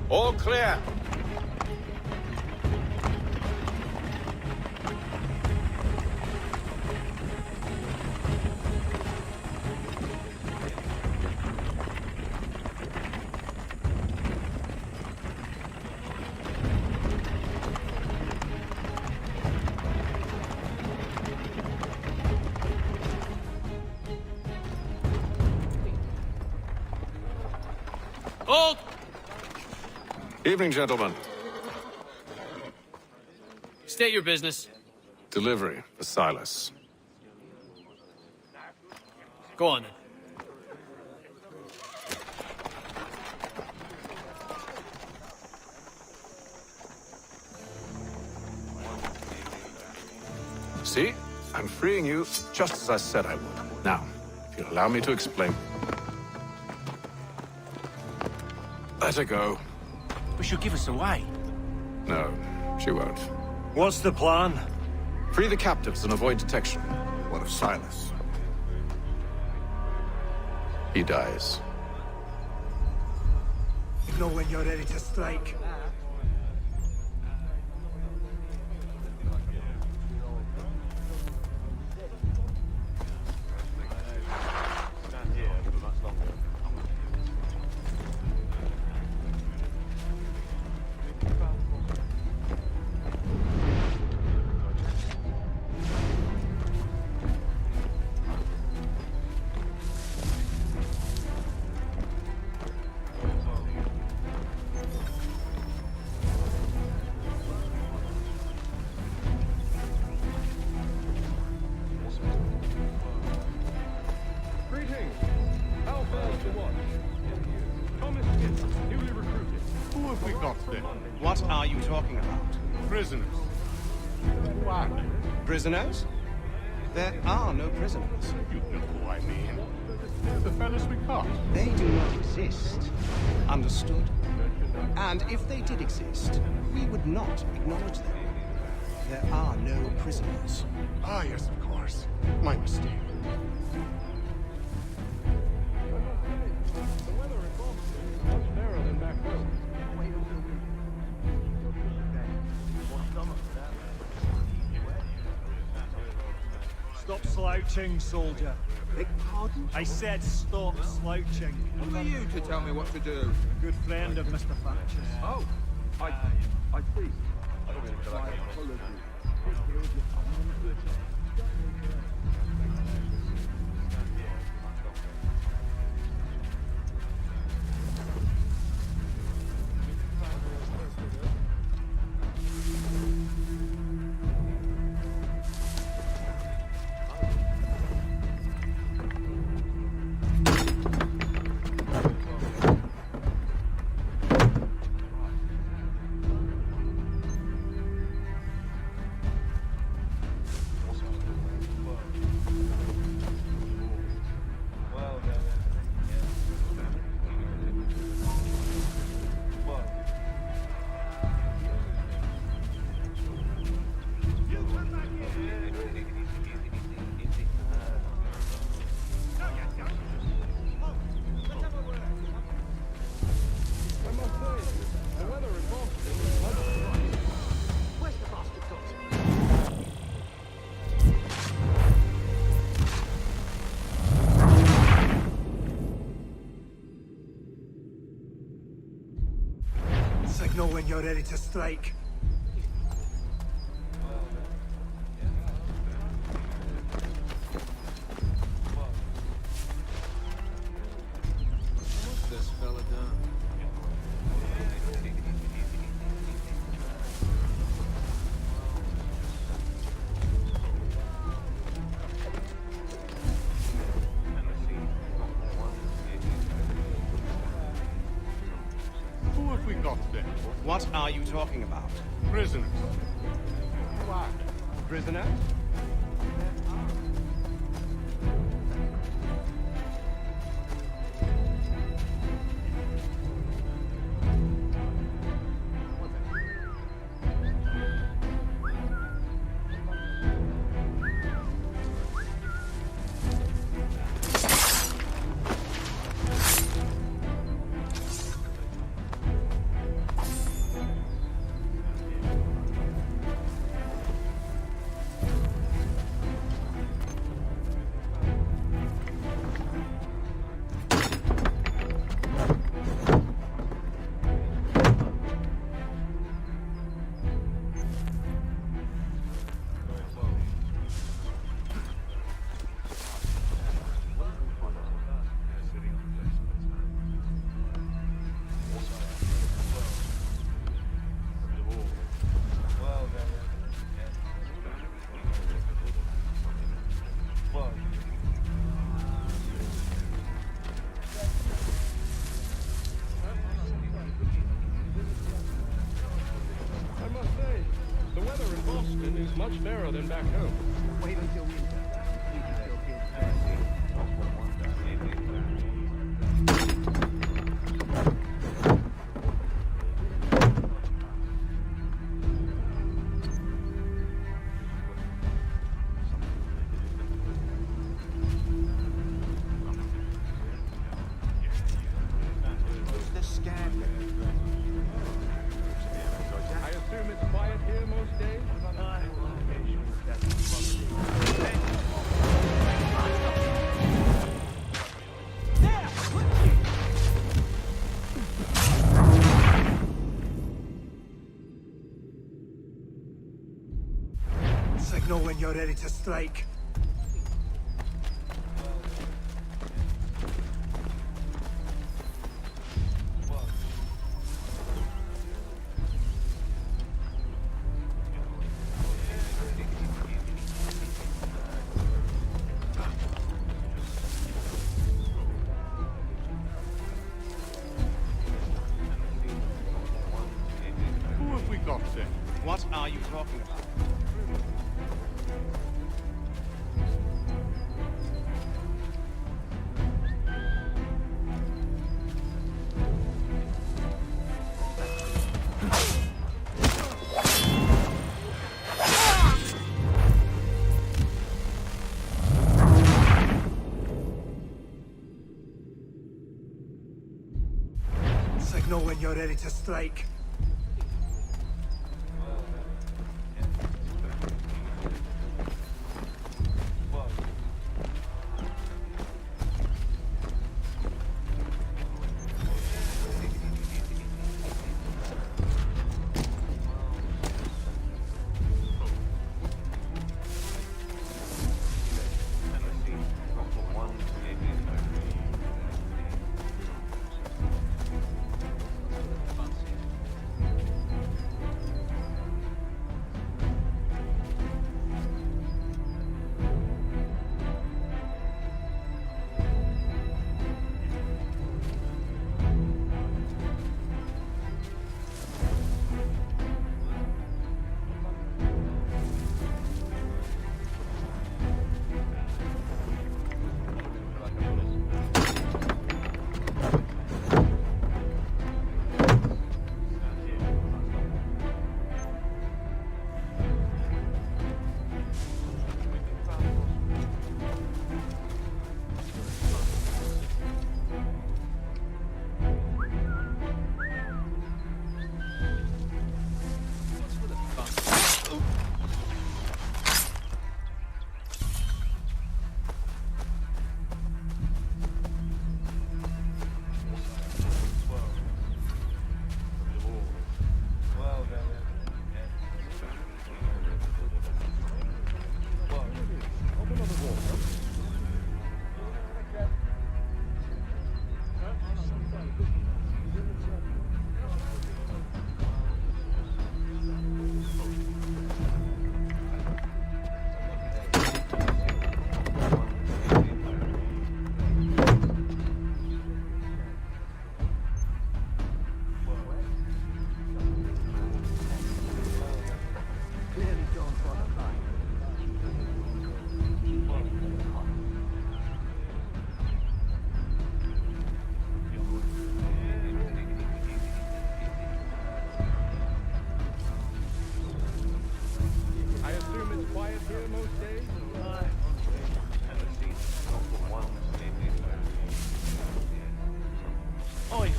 All clear. Hold! Evening, gentlemen. State your business. Delivery for Silas. Go on, then. See? I'm freeing you just as I said I would. Now, if you'll allow me to explain. Let her go. But she'll give us away. No, she won't. What's the plan? Free the captives and avoid detection. What of Silas? He dies. You know when you're ready to strike. What are you talking about? Prisoners. Why? Prisoners? There are no prisoners. You know who I mean. They're the fellas we caught. They do not exist. Understood? And if they did exist, we would not acknowledge them. There are no prisoners. Ah, yes, of course. My mistake. Stop slouching, soldier. Beg pardon? I said stop slouching. Who are you to tell me what to do? Good friend of Mr. Thatcher's. Oh, I see. My apologies. Signal when you're ready to strike. What's this fella done? Who have we got then? What are you talking about? Prisoners. Why? Prisoners? seems much fairer than back home. Wait until winter. You can still feel The scam. I assume it's quiet here most days? Signal when you're ready to strike. Who have we got then? What are you talking about? Signal when you're ready to strike.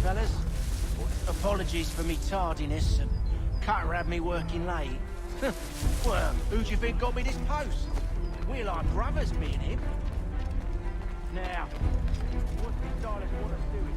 fellas. Apologies for me tardiness. Cutter had me working late. Well, who do you think got me this post? We're like brothers, me and him. Now, what's the stylist want us doing?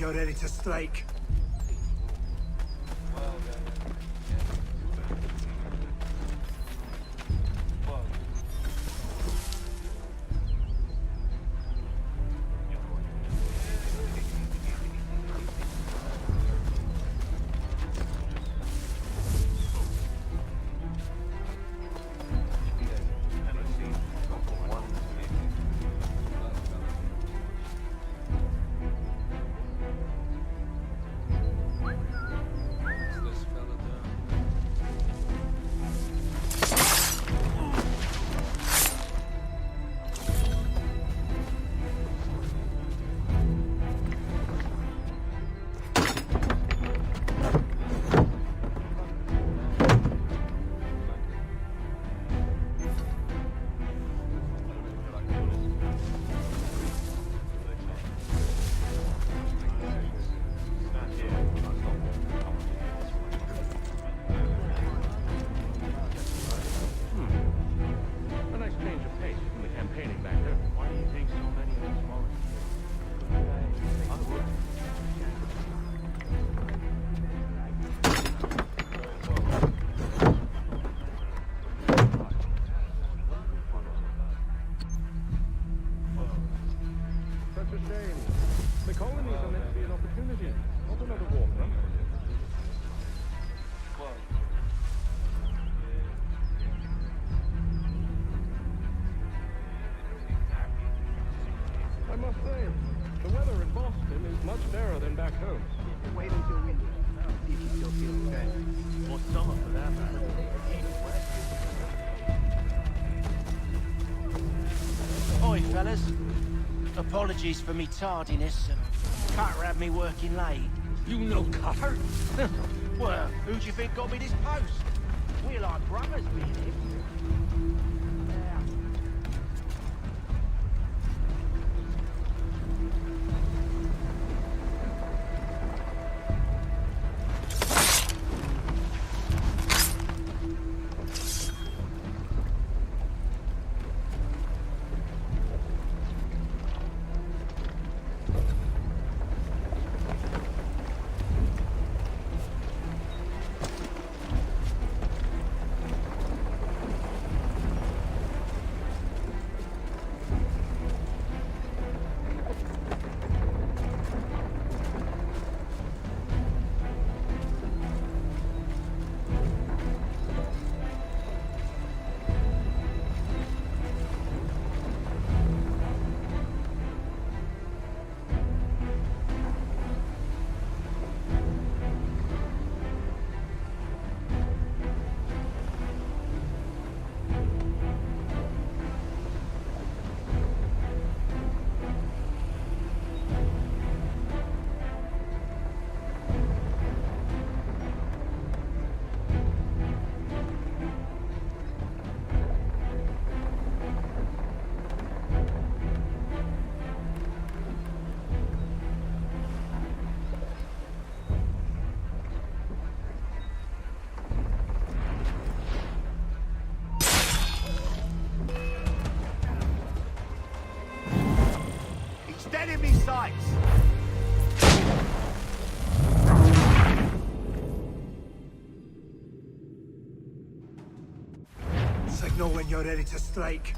you're ready to strike. Apologies for me tardiness. Cutter had me working late. You know Cutter? Well, who do you think got me this post? We're like brothers, really. Enemy sights! Signal when you're ready to strike.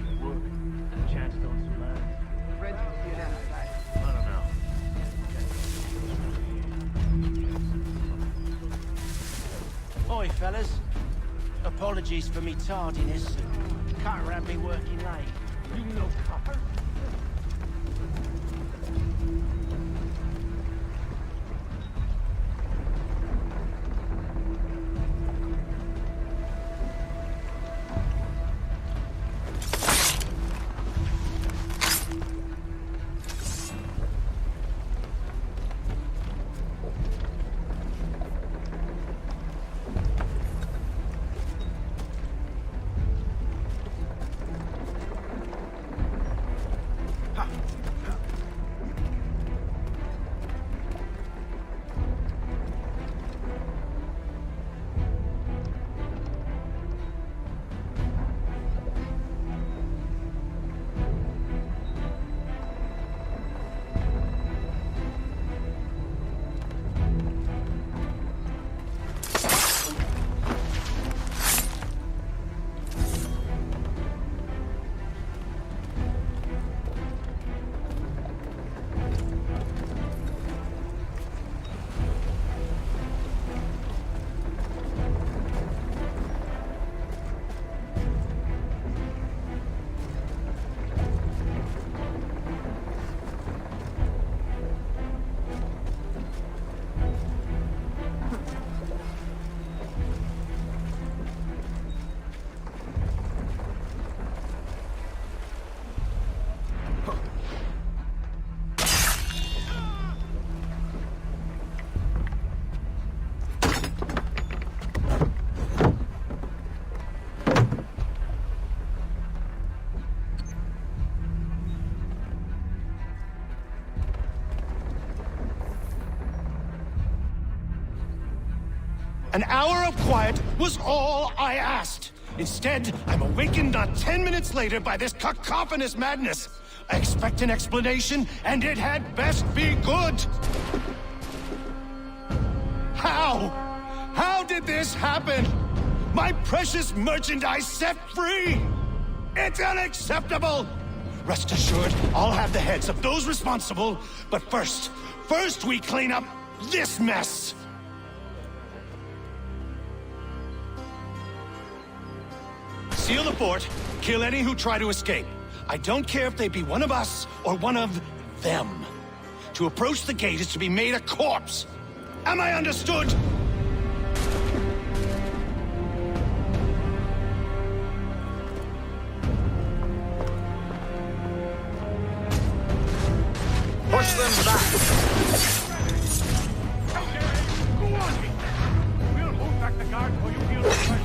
Great work. A chance to own some land. Friends, you have that. I don't know. Oi, fellas. Apologies for me tardiness. Can't have me working late. You know copper? An hour of quiet was all I asked. Instead, I'm awakened not 10 minutes later by this cacophonous madness. I expect an explanation, and it had best be good. How? How did this happen? My precious merchandise set free! It's unacceptable! Rest assured, I'll have the heads of those responsible, but first we clean up this mess! Seal the fort, kill any who try to escape. I don't care if they be one of us or one of them. To approach the gate is to be made a corpse. Am I understood? Push them back! Go on! We'll hold back the guard while you deal with the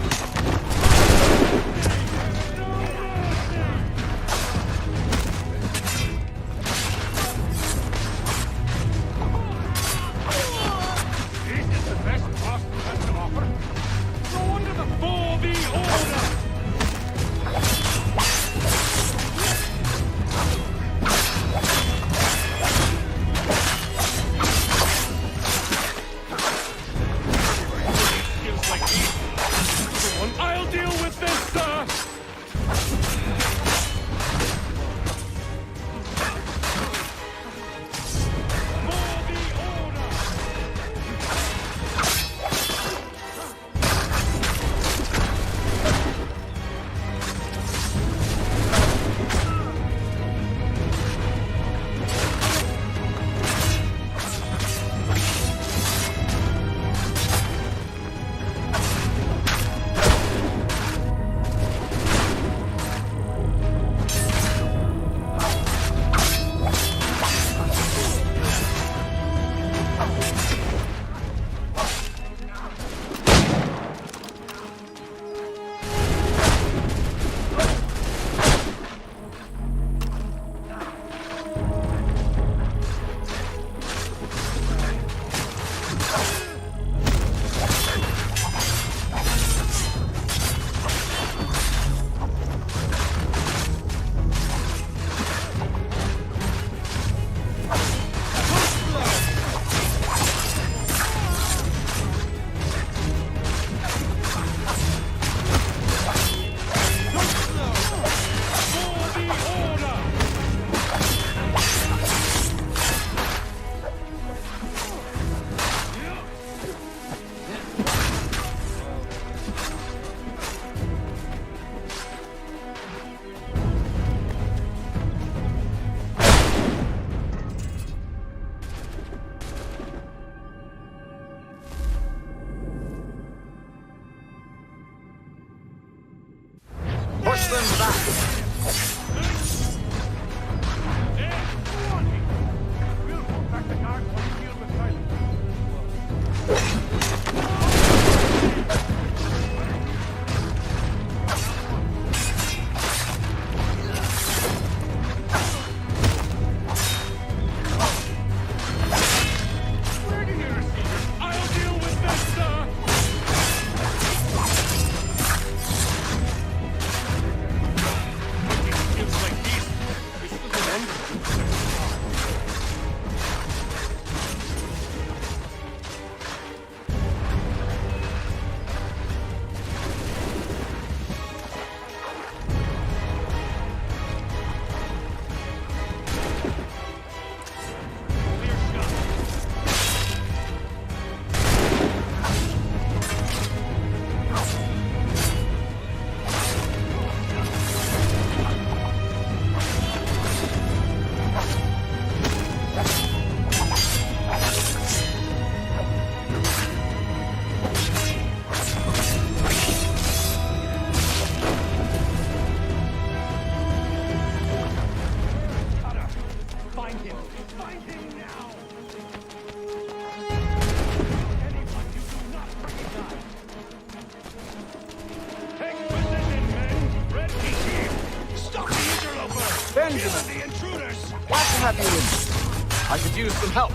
use some help.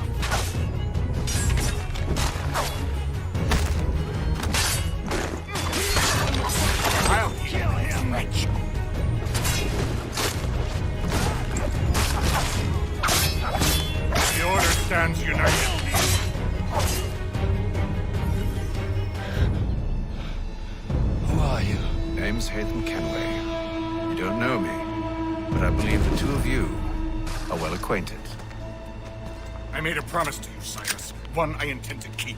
I'll kill him. The Order stands united. Who are you? Name's Haytham Kenway. You don't know me, but I believe the two of you are well acquainted. I made a promise to you, Cyrus. One I intend to keep.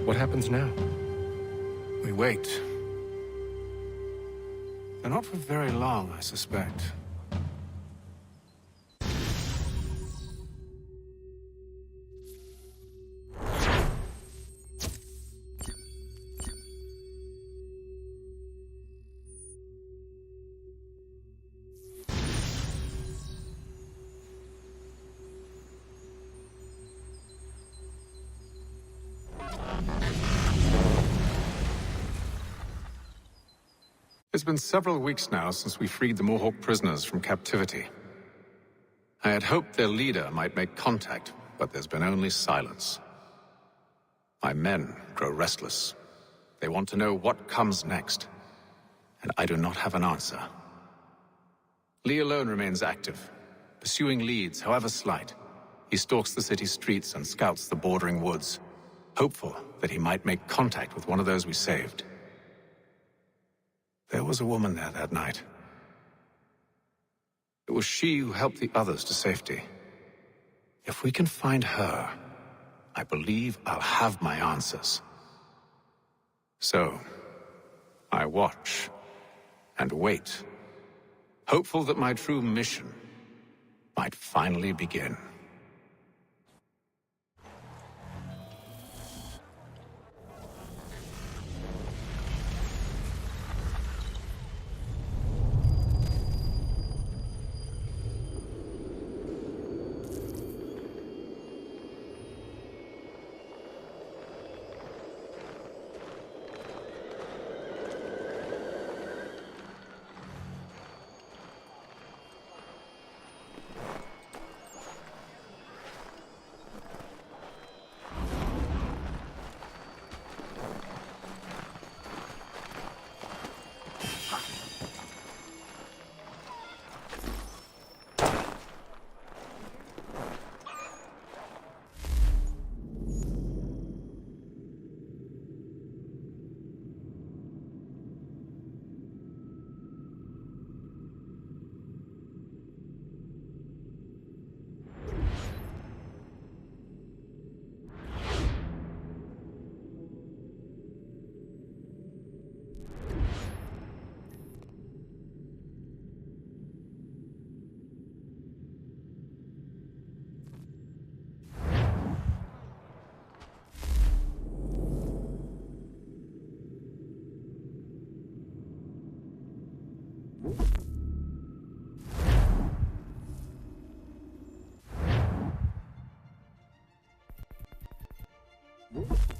What happens now? We wait. But not for very long, I suspect. It's been several weeks now since we freed the Mohawk prisoners from captivity. I had hoped their leader might make contact, but there's been only silence. My men grow restless. They want to know what comes next, and I do not have an answer. Lee alone remains active, pursuing leads, however slight. He stalks the city streets and scouts the bordering woods, hopeful that he might make contact with one of those we saved. There was a woman there that night. It was she who helped the others to safety. If we can find her, I believe I'll have my answers. So, I watch and wait, hopeful that my true mission might finally begin. Whoop.